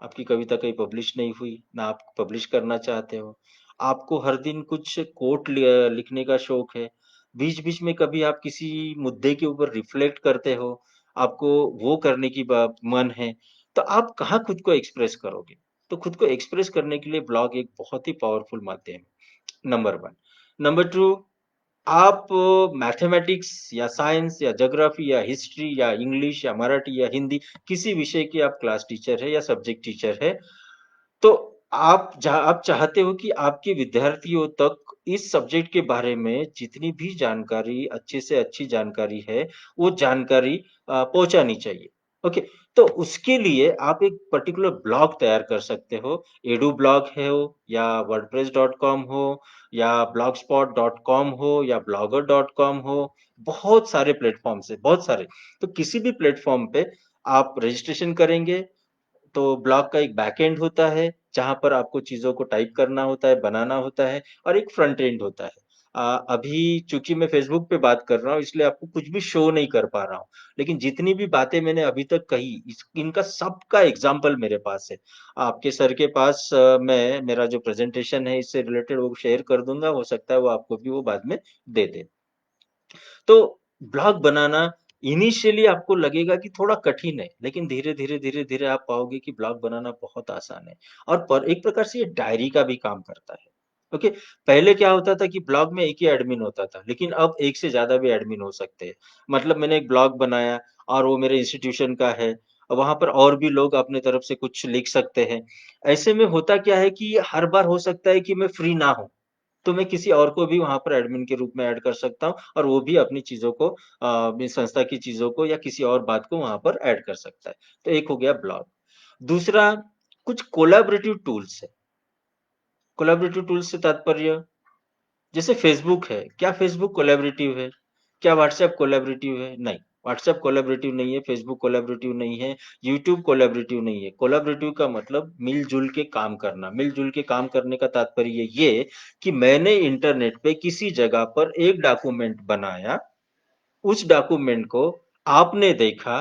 आपकी कविता कहीं पब्लिश नहीं हुई, ना आप पब्लिश करना चाहते हो, आपको हर दिन कुछ कोट लिखने का शौक है, बीच-बीच में कभी आप किसी मुद्दे के ऊपर रिफ्लेक्ट करते हो, आपको वो करने की मन है, तो आप कहाँ खुद को एक्सप्रेस करोगे? तो खुद को एक्सप्रेस करने के लिए ब्लॉग एक बहुत ही पावरफुल माध्यम है, नंबर 1। नंबर 2, आप मैथमेटिक्स या साइंस या ज्योग्राफी या हिस्ट्री या इंग्लिश या मराठी या हिंदी, किसी विषय की आप क्लास टीचर है या सब्जेक्ट टीचर है, तो आप चाहते हो कि आपके विद्यार्थियों तक इस सब्जेक्ट के बारे में जितनी भी जानकारी, अच्छे से अच्छी जानकारी है, वो जानकारी पहुँचानी चाहिए। ओके, तो उसके लिए आप एक पर्टिकुलर ब्लॉग तैयार कर सकते हो। एडू ब्लॉग है हो या वर्डप्रेस.com हो या blogspot.com हो या blogger.com हो, बहुत सारे प्लेटफ़ॉर्म्स हैं, बहुत सारे। तो किसी भी प्लेटफ़ॉर्म पे आप रजिस्ट्रेशन करेंगे, तो ब्लॉग का एक बैकएंड होता है, जहाँ पर आपको चीज़ों को टाइप करना होता है, बनाना होता है और एक फ्रंट एंड होता है। अभी चूँकि मैं फ़ेसबुक पे बात कर रहा हूँ, इसलिए आपको कुछ भी शो नहीं कर पा रहा हूँ। लेकिन जितनी भी बातें मैंने अभी तक कही, इनका सबका एग्ज़ाम्पल मेरे पास है। आपके सर के पास मैं मेरा जो प्रेज़ेंटेशन है, इससे रिलेटेड वो शेयर कर दूँगा, हो सकता है वो आपको भी वो बाद में दे दें। तो ब्लॉग बनाना इनिशियली आपको लगेगा कि थोड़ा कठिन है, लेकिन धीरे-धीरे, धीरे-धीरे आप पाओगे कि ब्लॉग बनाना बहुत आसान है और पर एक प्रकार से ये डायरी का भी काम करता है। ओके, पहले क्या होता था कि ब्लॉग में एक ही एडमिन होता था, लेकिन अब एक से ज़्यादा भी एडमिन हो सकते हैं। मतलब मैंने एक ब्लॉग बनाया और वो मेरे इंस्टीट्यूशन का है, वहाँ पर और भी लोग अपनी तरफ से कुछ लिख सकते हैं। ऐसे में होता क्या है कि हर बार हो सकता है कि मैं फ्री ना हूँ। तो मैं किसी और को भी वहाँ पर एडमिन के रूप में ऐड कर सकता हूँ और वो भी अपनी चीज़ों को अपनी संस्था की चीज़ों को या किसी और बात को वहाँ पर ऐड कर सकता है। तो एक हो गया ब्लॉग। दूसरा, कुछ कोलैबोरेटिव टूल्स है। कोलैबोरेटिव टूल्स से तात्पर्य जैसे फ़ेसबुक है, क्या फ़ेसबुक कोलैबोरेटिव है? क्या व्हाट्सऐप कोलैबोरेटिव है? नहीं, व्हाट्सऐप कोलैबोरेटिव नहीं है, फ़ेसबुक कोलैबोरेटिव नहीं है, यूट्यूब कोलैबोरेटिव नहीं है। कोलैबोरेटिव का मतलब मिल-जुल के काम करना। मिल-जुल के काम करने का तात्पर्य ये कि मैंने इंटरनेट पे किसी जगह पर एक डॉक्यूमेंट बनाया, उस डॉक्यूमेंट को आपने देखा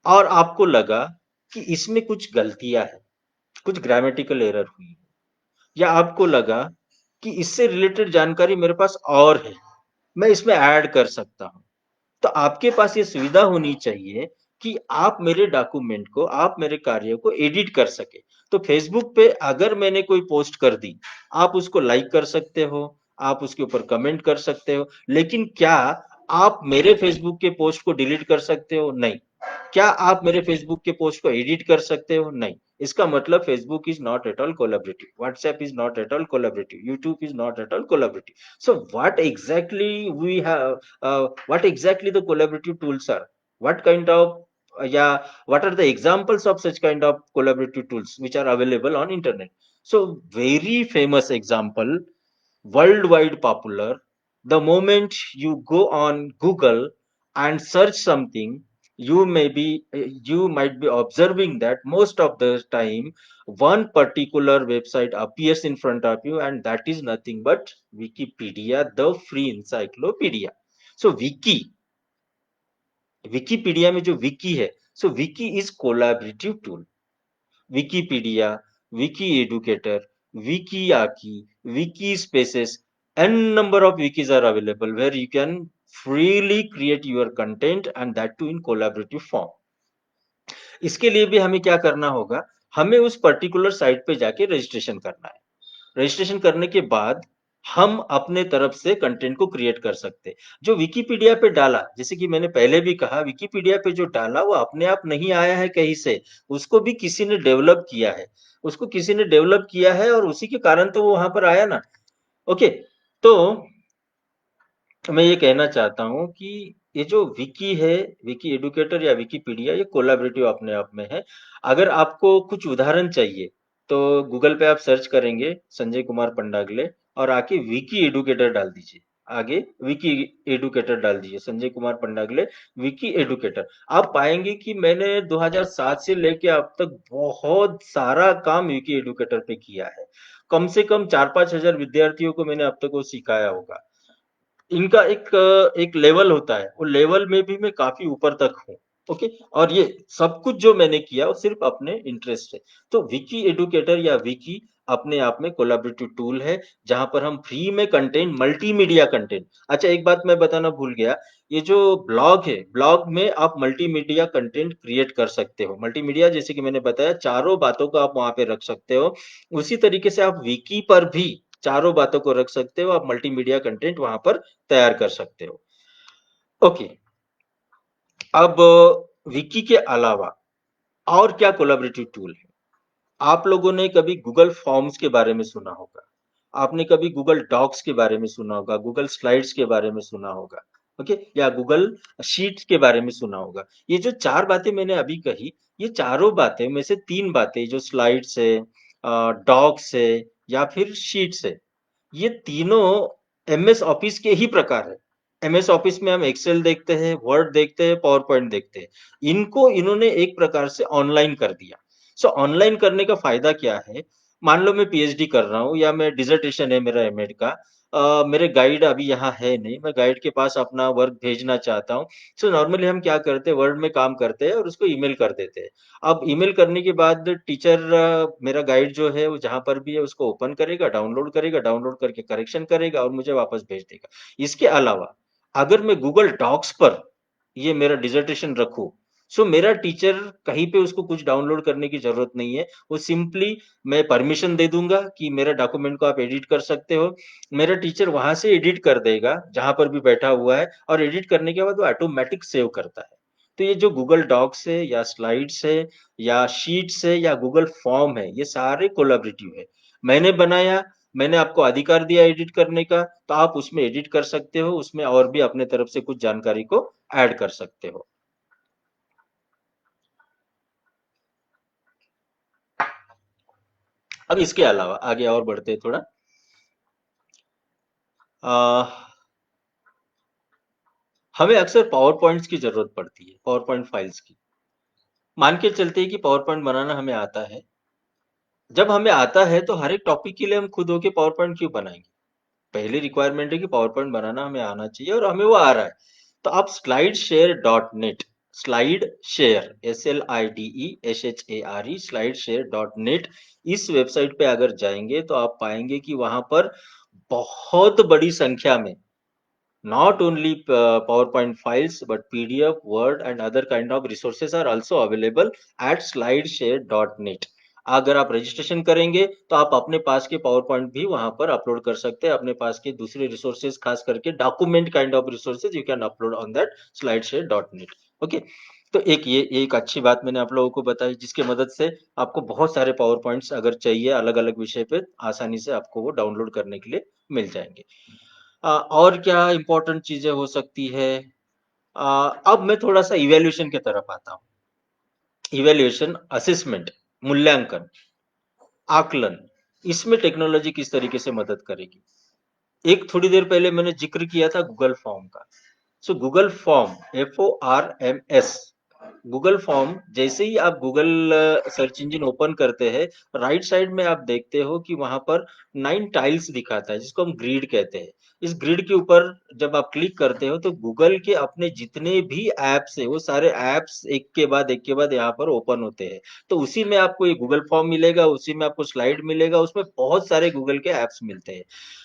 और आपको लगा कि इसमें कुछ गलतियाँ हैं, कुछ ग्रामेटिकल एरर हुई है या आपको लगा कि इससे रिलेटेड जानकारी मेरे पास और है, मैं इसमें ऐड कर सकता हूँ। तो आपके पास ये सुविधा होनी चाहिए कि आप मेरे डॉक्यूमेंट को, आप मेरे कार्य को एडिट कर सकें। तो फ़ेसबुक पे अगर मैंने कोई पोस्ट कर दी, आप उसको लाइक कर सकते हो, आप उसके ऊपर कमेंट कर सकते हो, लेकिन क्या आप मेरे फ़ेसबुक के पोस्ट को डिलीट कर सकते हो? नहीं। क्या आप मेरे फ़ेसबुक के पोस्ट को एडिट कर सकते हो? नहीं। इसका मतलब Facebook is not at all collaborative, WhatsApp is not at all collaborative, YouTube is not at all collaborative. So what exactly we have, what exactly the collaborative tools are? What kind of, yeah, what are the examples of such kind of collaborative tools which are available on internet? So very famous example, worldwide popular. The moment you go on Google and search something, you might be observing that most of the time one particular website appears in front of you, and that is nothing but Wikipedia, the free encyclopedia. So Wikipedia में जो wiki है, so wiki is collaborative tool. Wikipedia, Wiki Educator, Wikiaki, Wiki Spaces, n number of wikis are available where you can freely create your content and that too in collaborative form. इसके लिए भी हमें क्या करना होगा? हमें उस पर्टिकुलर साइट पे जाके रजिस्ट्रेशन करना है। रजिस्ट्रेशन करने के बाद हम अपने तरफ से कंटेंट को क्रिएट कर सकते हैं। जो विकिपीडिया पे डाला, जैसे कि मैंने पहले भी कहा, विकिपीडिया पे जो डाला वो अपने आप नहीं आया है कहीं से, उसको भी किसी ने डेवलप किया है। उसको किसी ने डेवलप किया है और उसी के कारण तो वो वहाँ पर आया ना। ओके, तो मैं ये कहना चाहता हूँ कि ये जो विकी है, विकी एडुकेटर या विकिपीडिया, ये कोलैबोरेटिव अपने आप में है। अगर आपको कुछ उदाहरण चाहिए, तो गूगल पे आप सर्च करेंगे संजय कुमार पंडागले और आके विकी एडुकेटर डाल दीजिए। आगे विकी एडुकेटर डाल दीजिए, संजय कुमार पंडागले, विकी एडुकेटर। आप पाएंगे कि मैंने 2007 से लेके अब तक बहुत सारा काम विकी एडुकेटर पे किया है। कम से कम 4-5 हजार विद्यार्थियों को मैंने अब तक वो सिखाया होगा। इनका एक लेवल होता है, वो लेवल में भी मैं काफी ऊपर तक हूँ। ओके, और ये सब कुछ जो मैंने किया वो सिर्फ अपने इंटरेस्ट से। तो विकी एडुकेटर या विकी अपने आप में कोलैबोरेटिव टूल है, जहाँ पर हम फ्री में कंटेंट, मल्टीमीडिया कंटेंट। अच्छा, एक बात मैं बताना भूल गया, ये जो ब्लॉग है, ब्लॉग में आप मल्टीमीडिया कंटेंट क्रिएट कर सकते हो। मल्टीमीडिया जैसे कि मैंने बताया, चारों बातों को आप वहाँ पे रख सकते हो। उसी तरीके से आप विकी पर भी चारों बातों को रख सकते हो, आप मल्टीमीडिया कंटेंट वहाँ पर तैयार कर सकते हो। ओके, अब विकी के अलावा और क्या कोलैबोरेटिव टूल है? आप लोगों ने कभी गूगल फॉर्म्स के बारे में सुना होगा, आपने कभी गूगल डॉक्स के बारे में सुना होगा, गूगल स्लाइड्स के बारे में सुना होगा, ओके, या गूगल शीट्स के बारे में सुना होगा। ये जो चार बातें मैंने अभी कही, ये चारों बातें में से तीन बातें, जो स्लाइड्स है, डॉक्स है, या फिर शीट्स है, ये तीनों एमएस ऑफिस के ही प्रकार है। एमएस ऑफिस में हम एक्सेल देखते हैं, वर्ड देखते हैं, पावर पॉइंट देखते हैं। इनको इन्होंने एक प्रकार से ऑनलाइन कर दिया। सो ऑनलाइन करने का फायदा क्या है? मान लो मैं पीएचडी कर रहा हूँ, या मैं डिसर्टेशन है मेरा एमएड का, मेरे गाइड अभी यहाँ है नहीं, मैं गाइड के पास अपना वर्क भेजना चाहता हूँ। सो नॉर्मली हम क्या करते हैं, वर्ड में काम करते हैं और उसको ईमेल कर देते हैं। अब ईमेल करने के बाद टीचर, मेरा गाइड जो है वो जहाँ पर भी है उसको ओपन करेगा, डाउनलोड करके करेक्शन करेगा और मुझे वापस भेज देगा। इसके अलावा अगर मैं गूगल डॉक्स पर ये मेरा डिसर्टेशन रखूँ, सो मेरा टीचर कहीं पे उसको कुछ डाउनलोड करने की ज़रूरत नहीं है। वो सिंपली, मैं परमिशन दे दूँगा कि मेरा डॉक्यूमेंट को आप एडिट कर सकते हो। मेरा टीचर वहाँ से एडिट कर देगा, जहाँ पर भी बैठा हुआ है, और एडिट करने के बाद वो ऑटोमैटिक सेव करता है। तो ये जो गूगल डॉक्स है, या स्लाइड्स है, या शीट्स है, या गूगल फॉर्म है, ये सारे कोलैबोरेटिव है। मैंने बनाया, मैंने आपको अधिकार दिया एडिट करने का, तो आप उसमें एडिट कर सकते हो, उसमें और भी अपने तरफ से कुछ जानकारी को ऐड कर सकते हो। अब इसके अलावा आगे और बढ़ते हैं थोड़ा। आ, हमें अक्सर पावर पॉइंट्स की जरूरत पड़ती है, पावर पॉइंट फाइल्स की। मान के चलते हैं कि पावर पॉइंट बनाना हमें आता है। जब हमें आता है तो हर एक टॉपिक के लिए हम खुद होके पावर पॉइंट क्यों बनाएंगे? पहली रिक्वायरमेंट है कि पावर पॉइंट बनाना हमें आना चाहिए, और हमें वो आ रहा है। तो आप slide share dot net, slide share, SLIDE SHARE, slide share dot net, इस वेबसाइट पे अगर जाएंगे तो आप पाएंगे कि वहां पर बहुत बड़ी संख्या में, not only PowerPoint files, but PDF, Word, and other kind of resources are also available at slideshare.net. अगर आप रजिस्ट्रेशन करेंगे तो आप अपने पास के पावर पॉइंट भी वहां पर अपलोड कर सकते हैं, अपने पास के दूसरे रिसोर्सेज, खास करके document kind of resources you can upload on that slideshare.net। Okay, तो ये एक अच्छी बात मैंने आप लोगों को बताई, जिसके मदद से आपको बहुत सारे पावर पॉइंट्स अगर चाहिए अलग अलग विषय पे, आसानी से आपको वो डाउनलोड करने के लिए मिल जाएंगे। और क्या इम्पोर्टेंट चीजें हो सकती है? अ, अब मैं थोड़ा सा इवैल्यूएशन की तरफ आता हूँ। इवैल्यूएशन, असेसमेंट, मूल्यांकन, आकलन, इसमें टेक्नोलॉजी किस तरीके से मदद करेगी? एक थोड़ी देर पहले मैंने जिक्र किया था गूगल फॉर्म का। सो Google form, FORMS, Google form, जैसे ही आप गूगल सर्च इंजन ओपन करते हैं, राइट साइड में आप देखते हो कि वहां पर 9 टाइल्स दिखाता है, जिसको हम ग्रिड कहते हैं। इस ग्रिड के ऊपर जब आप क्लिक करते हो तो गूगल के अपने जितने भी एप्स है, वो सारे एप्स एक के बाद यहाँ पर ओपन होते हैं। तो उसी में आपको ये गूगल फॉर्म मिलेगा, उसी में आपको स्लाइड मिलेगा, उसमें बहुत सारे गूगल के एप्स मिलते हैं।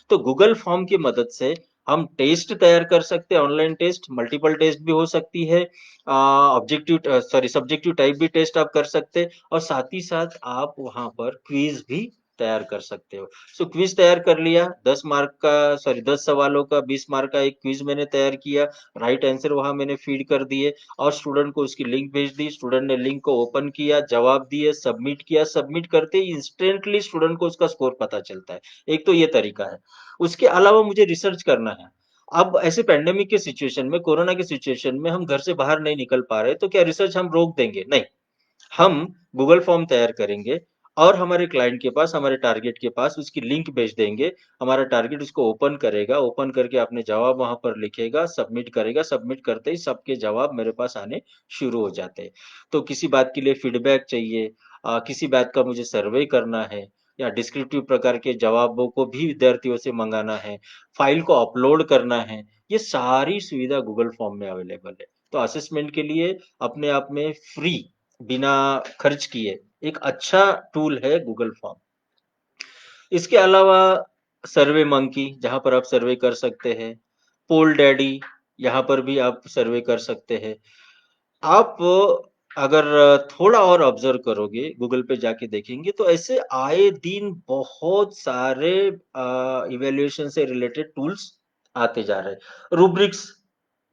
तो गूगल फॉर्म की मदद से हम टेस्ट तैयार कर सकते हैं, ऑनलाइन टेस्ट, मल्टीपल टेस्ट भी हो सकती है, ऑब्जेक्टिव सॉरी सब्जेक्टिव टाइप भी टेस्ट आप कर सकते हैं, और साथ ही साथ आप वहां पर क्विज भी तैयार कर सकते हो। सो क्विज तैयार कर लिया, 10 मार्क का, सॉरी 10 सवालों का 20 मार्क का एक क्विज मैंने तैयार किया, राइट आंसर वहां मैंने फीड कर दिए, और स्टूडेंट को उसकी लिंक भेज दी, स्टूडेंट ने लिंक को ओपन किया, जवाब दिए, सबमिट किया, सबमिट करते ही इंस्टेंटली स्टूडेंट को उसका स्कोर पता चलता है। एक तो ये तरीका है। उसके अलावा मुझे रिसर्च करना है। अब ऐसे पैंडेमिक के सिचुएशन में, कोरोना के सिचुएशन में हम घर से बाहर नहीं निकल पा रहे, तो क्या रिसर्च हम रोक देंगे? नहीं, हम गूगल फॉर्म तैयार करेंगे, और हमारे क्लाइंट के पास, हमारे टारगेट के पास उसकी लिंक भेज देंगे। हमारा टारगेट उसको ओपन करेगा, ओपन करके अपने जवाब वहां पर लिखेगा, सबमिट करेगा, सबमिट करते ही सबके जवाब मेरे पास आने शुरू हो जाते हैं। तो किसी बात के लिए फीडबैक चाहिए, किसी बात का मुझे सर्वे करना है, या डिस्क्रिप्टिव प्रकार के जवाबों को भी विद्यार्थियों से मंगाना है, फाइल को अपलोड करना है, ये सारी सुविधा गूगल फॉर्म में अवेलेबल है। तो असेसमेंट के लिए अपने आप में फ्री, बिना खर्च किए, एक अच्छा टूल है गूगल फॉर्म। इसके अलावा सर्वे मंकी, जहाँ पर आप सर्वे कर सकते हैं, पोल डैडी, यहाँ पर भी आप सर्वे कर सकते हैं। आप अगर थोड़ा और ऑब्जर्व करोगे, गूगल पे जाके देखेंगे तो ऐसे आए दिन बहुत सारे इवैल्यूएशन से रिलेटेड टूल्स आते जा रहे हैं।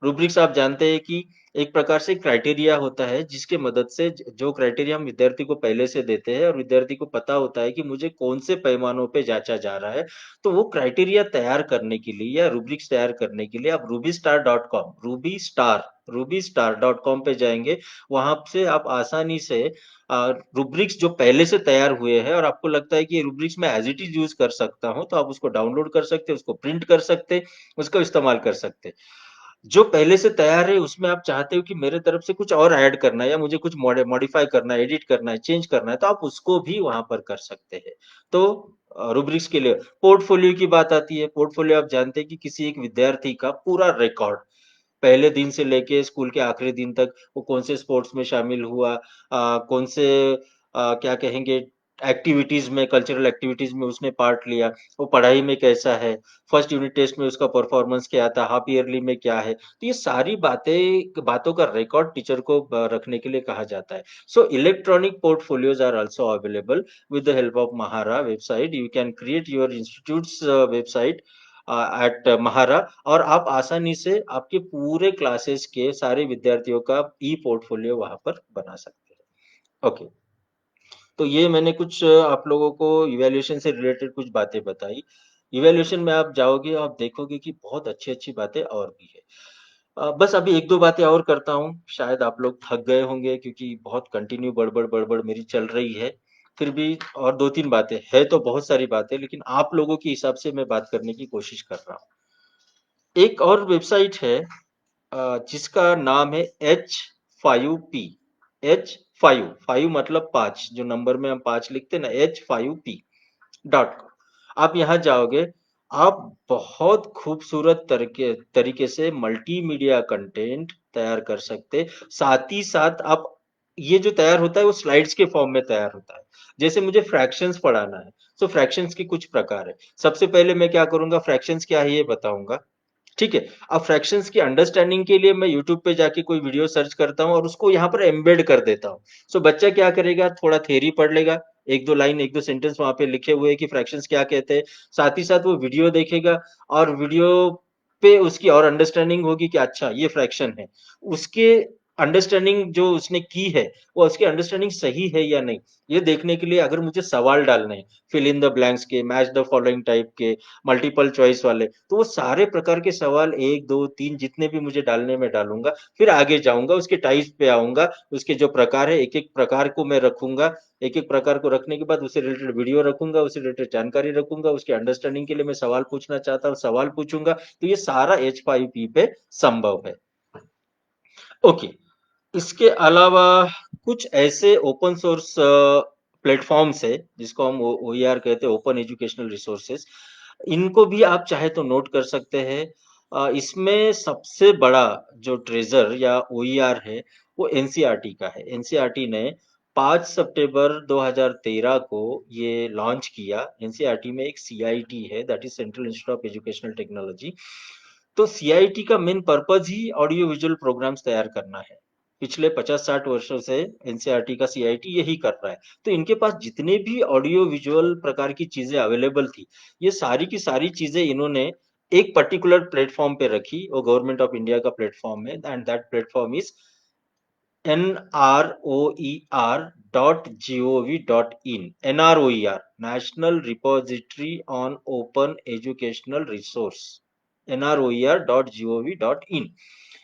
रूब्रिक्स आप जानते हैं कि एक प्रकार से क्राइटेरिया होता है जिसके मदद से जो क्राइटेरिया हम विद्यार्थी को पहले से देते हैं और विद्यार्थी को पता होता है कि मुझे कौन से पैमानों पे जांचा जा रहा है, तो वो क्राइटेरिया तैयार करने के लिए या रूब्रिक्स तैयार करने के लिए आप रूबीस्टार.com पे जाएंगे। वहां से आप आसानी से रूब्रिक्स जो पहले से तैयार हुए हैं और आपको लगता है कि रूब्रिक्स में एज इट इज यूज कर सकता हूं, तो आप उसको डाउनलोड कर सकते हैं, उसको प्रिंट कर सकते हैं, उसका इस्तेमाल कर सकते हैं। जो पहले से तैयार है उसमें आप चाहते हो कि मेरे तरफ से कुछ और ऐड करना है या मुझे कुछ मॉडिफाई करना है, एडिट करना है, चेंज करना है, तो आप उसको भी वहां पर कर सकते हैं। तो रूब्रिक्स के लिए पोर्टफोलियो की बात आती है। पोर्टफोलियो आप जानते हैं कि किसी एक विद्यार्थी का पूरा रिकॉर्ड, पहले दिन से लेके स्कूल के आखिरी दिन तक वो कौन से स्पोर्ट्स में शामिल हुआ, कौन से क्या कहेंगे एक्टिविटीज में, कल्चरल एक्टिविटीज में उसने पार्ट लिया, वो पढ़ाई में कैसा है, फर्स्ट यूनिट टेस्ट में उसका परफॉर्मेंस क्या था, हाफ ईयरली में क्या है, तो ये सारी बातों का रिकॉर्ड टीचर को रखने के लिए कहा जाता है। So electronic portfolios are also available with the help of Mahara website. You can create your institute's website at महारा, और आप आसानी से आपके पूरे क्लासेस के सारे विद्यार्थियों का ई पोर्टफोलियो वहां पर बना सकते हैं। ओके, तो ये मैंने कुछ आप लोगों को इवैल्यूएशन से रिलेटेड कुछ बातें बताई। इवैल्यूएशन में आप जाओगे आप देखोगे कि बहुत अच्छी अच्छी बातें और भी है। बस अभी एक दो बातें और करता हूँ, शायद आप लोग थक गए होंगे क्योंकि बहुत कंटिन्यू बड़बड़ बड़बड़ मेरी चल रही है। फिर भी और दो तीन बातें है, तो बहुत सारी बातें, लेकिन आप लोगों के हिसाब से मैं बात करने की कोशिश कर रहा हूँ। एक और वेबसाइट है जिसका नाम है H5P। H5 मतलब 5, जो नंबर में हम 5 लिखते हैं ना, H5P.com। आप यहाँ जाओगे, आप बहुत खूबसूरत तरीके से मल्टीमीडिया कंटेंट तैयार कर सकते। साथ ही साथ आप, ये जो तैयार होता है वो स्लाइड्स के फॉर्म में तैयार होता है। जैसे मुझे फ्रैक्शंस पढ़ाना है, तो फ्रैक्शंस के कुछ प्रकार है। सबसे पहले मैं क्या करूंगा, फ्रैक्शंस क्या है ये बताऊंगा। ठीक है। अब फ्रैक्शंस की अंडरस्टैंडिंग के लिए मैं यूट्यूब पे जाके कोई वीडियो सर्च करता हूँ और उसको यहाँ पर एम्बेड कर देता हूँ। सो बच्चा क्या करेगा, थोड़ा थ्योरी पढ़ लेगा, एक दो लाइन, एक दो सेंटेंस वहां पे लिखे हुए हैं कि फ्रैक्शंस क्या कहते हैं। साथ ही साथ वो वीडियो देखेगा और वीडियो पे उसकी और अंडरस्टैंडिंग होगी कि अच्छा ये फ्रैक्शन है। उसके अंडरस्टैंडिंग जो उसने की है, वो उसकी अंडरस्टैंडिंग सही है या नहीं, ये देखने के लिए अगर मुझे सवाल डालने हैं, फिल इन द ब्लैंक्स के, मैच द फॉलोइंग टाइप के, मल्टीपल चॉइस वाले, तो वो सारे प्रकार के सवाल एक दो तीन जितने भी मुझे डालने में डालूंगा। फिर आगे जाऊंगा, उसके टाइप्स पे आऊंगा, उसके जो प्रकार है एक एक प्रकार को मैं रखूंगा। एक एक प्रकार को रखने के बाद उससे रिलेटेड वीडियो रखूंगा, उससे रिलेटेड जानकारी रखूंगा, उसके अंडरस्टैंडिंग के लिए मैं सवाल पूछना चाहता हूँ सवाल पूछूंगा। तो ये सारा H5P पे संभव है। ओके, इसके अलावा कुछ ऐसे ओपन सोर्स प्लेटफॉर्म्स है जिसको हम OER कहते हैं, ओपन एजुकेशनल रिसोर्सेज। इनको भी आप चाहे तो नोट कर सकते हैं। इसमें सबसे बड़ा जो ट्रेजर या OER है वो एनसीईआरटी का है। एनसीईआरटी ने 5 सितंबर 2013 को ये लॉन्च किया। एनसीईआरटी में एक सीआईटी है, that is central institute of educational technology. तो सीआईटी का मेन पर्पज ही ऑडियो विजुअल प्रोग्राम्स तैयार करना है। पिछले 50-60 वर्षों से एनसीईआरटी का सीआईटी यही कर रहा है। तो इनके पास जितने भी ऑडियो विजुअल प्रकार की चीजें अवेलेबल थी, ये सारी की सारी चीजें इन्होंने एक पर्टिकुलर प्लेटफॉर्म पे रखी। वो गवर्नमेंट ऑफ इंडिया का प्लेटफॉर्म है and that platform is nroer.gov.in। NROER, National Repository on Open Educational Resource, nroer.gov.in।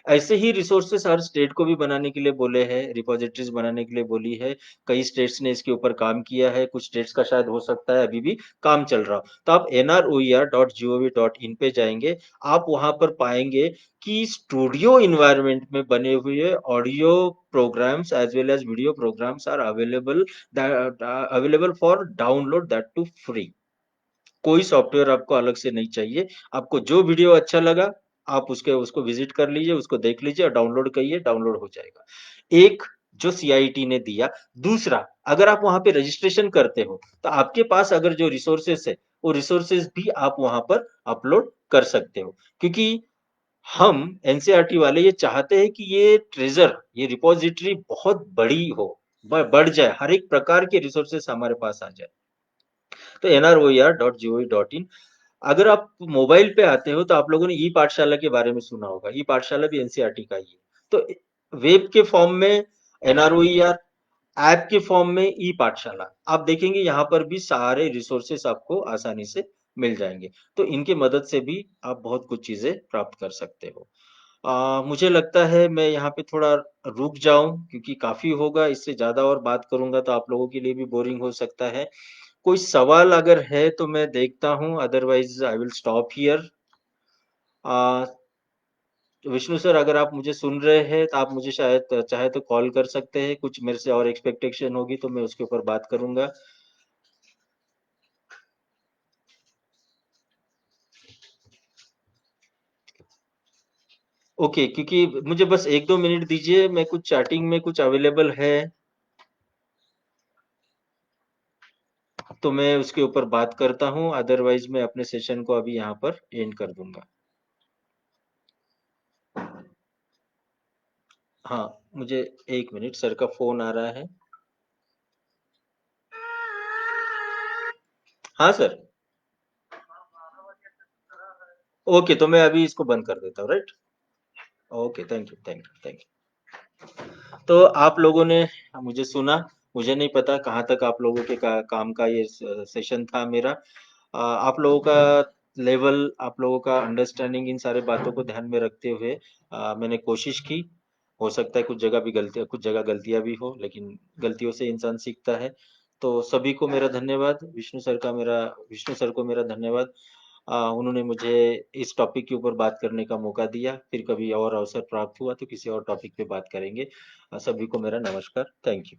ऐसे ही रिसोर्सेस हर स्टेट को भी बनाने के लिए बोले हैं, रिपोजिटरीज बनाने के लिए बोली है। कई स्टेट्स ने इसके ऊपर काम किया है, कुछ स्टेट्स का शायद हो सकता है अभी भी काम चल रहा हो। तो आप nroer.gov.in पे जाएंगे, आप वहां पर पाएंगे कि स्टूडियो इन्वायरमेंट में बने हुए audio programmes as well as video programmes are available for download, that too free. कोई सॉफ्टवेयर आपको अलग से नहीं चाहिए। आपको जो वीडियो अच्छा लगा, आप उसको विजिट कर लीजिए, उसको देख लीजिए और डाउनलोड करिए, डाउनलोड हो जाएगा। एक जो सीआईटी ने दिया। दूसरा, अगर आप वहां पे रजिस्ट्रेशन करते हो तो आपके पास अगर जो रिसोर्सेस है वो रिसोर्सेस भी आप वहां पर अपलोड कर सकते हो, क्योंकि हम एनसीईआरटी वाले ये चाहते हैं कि ये ट्रेजर, ये रिपोजिटरी बहुत बड़ी हो, बढ़ जाए, हर एक प्रकार के रिसोर्सेस हमारे पास आ जाए। तो nroer.gov.in। अगर आप मोबाइल पे आते हो तो आप लोगों ने ई पाठशाला के बारे में सुना होगा, ई पाठशाला भी एनसीईआरटी का ही है। तो वेब के फॉर्म में एनआरओईआर, ऐप के फॉर्म में ई पाठशाला, आप देखेंगे यहाँ पर भी सारे रिसोर्सेस आपको आसानी से मिल जाएंगे। तो इनके मदद से भी आप बहुत कुछ चीजें प्राप्त कर सकते हो। मुझे लगता है मैं यहाँ पे थोड़ा रुक जाऊं, क्योंकि काफी होगा, इससे ज्यादा और बात करूंगा तो आप लोगों के लिए भी बोरिंग हो सकता है। कोई सवाल अगर है तो मैं देखता हूँ, otherwise I will stop here. Vishnu sir, अगर आप मुझे सुन रहे हैं तो आप मुझे शायद चाहे तो कॉल कर सकते हैं, कुछ मेरे से और एक्सपेक्टेशन होगी तो मैं उसके ऊपर बात करूंगा। ओके, क्योंकि मुझे बस 1-2 मिनट दीजिए, मैं कुछ चैटिंग में कुछ अवेलेबल है तो मैं उसके ऊपर बात करता हूँ, अदरवाइज मैं अपने सेशन को अभी यहाँ पर एंड कर दूंगा। हाँ, मुझे 1 मिनट, सर का फोन आ रहा है। हाँ सर। ओके, तो मैं अभी इसको बंद कर देता हूँ, right. Okay, thank you, thank you, thank you. तो आप लोगों ने मुझे सुना, मुझे नहीं पता कहाँ तक आप लोगों के काम का ये सेशन था मेरा। आप लोगों का लेवल, आप लोगों का अंडरस्टैंडिंग, इन सारे बातों को ध्यान में रखते हुए मैंने कोशिश की। हो सकता है कुछ जगह भी गलतियाँ, कुछ जगह गलतियाँ भी हो, लेकिन गलतियों से इंसान सीखता है। तो सभी को मेरा धन्यवाद, विष्णु सर को मेरा धन्यवाद। उन्होंने मुझे इस टॉपिक के ऊपर बात करने का मौका दिया। फिर कभी और अवसर प्राप्त हुआ तो किसी और टॉपिक पे बात करेंगे। सभी को मेरा नमस्कार, थैंक यू।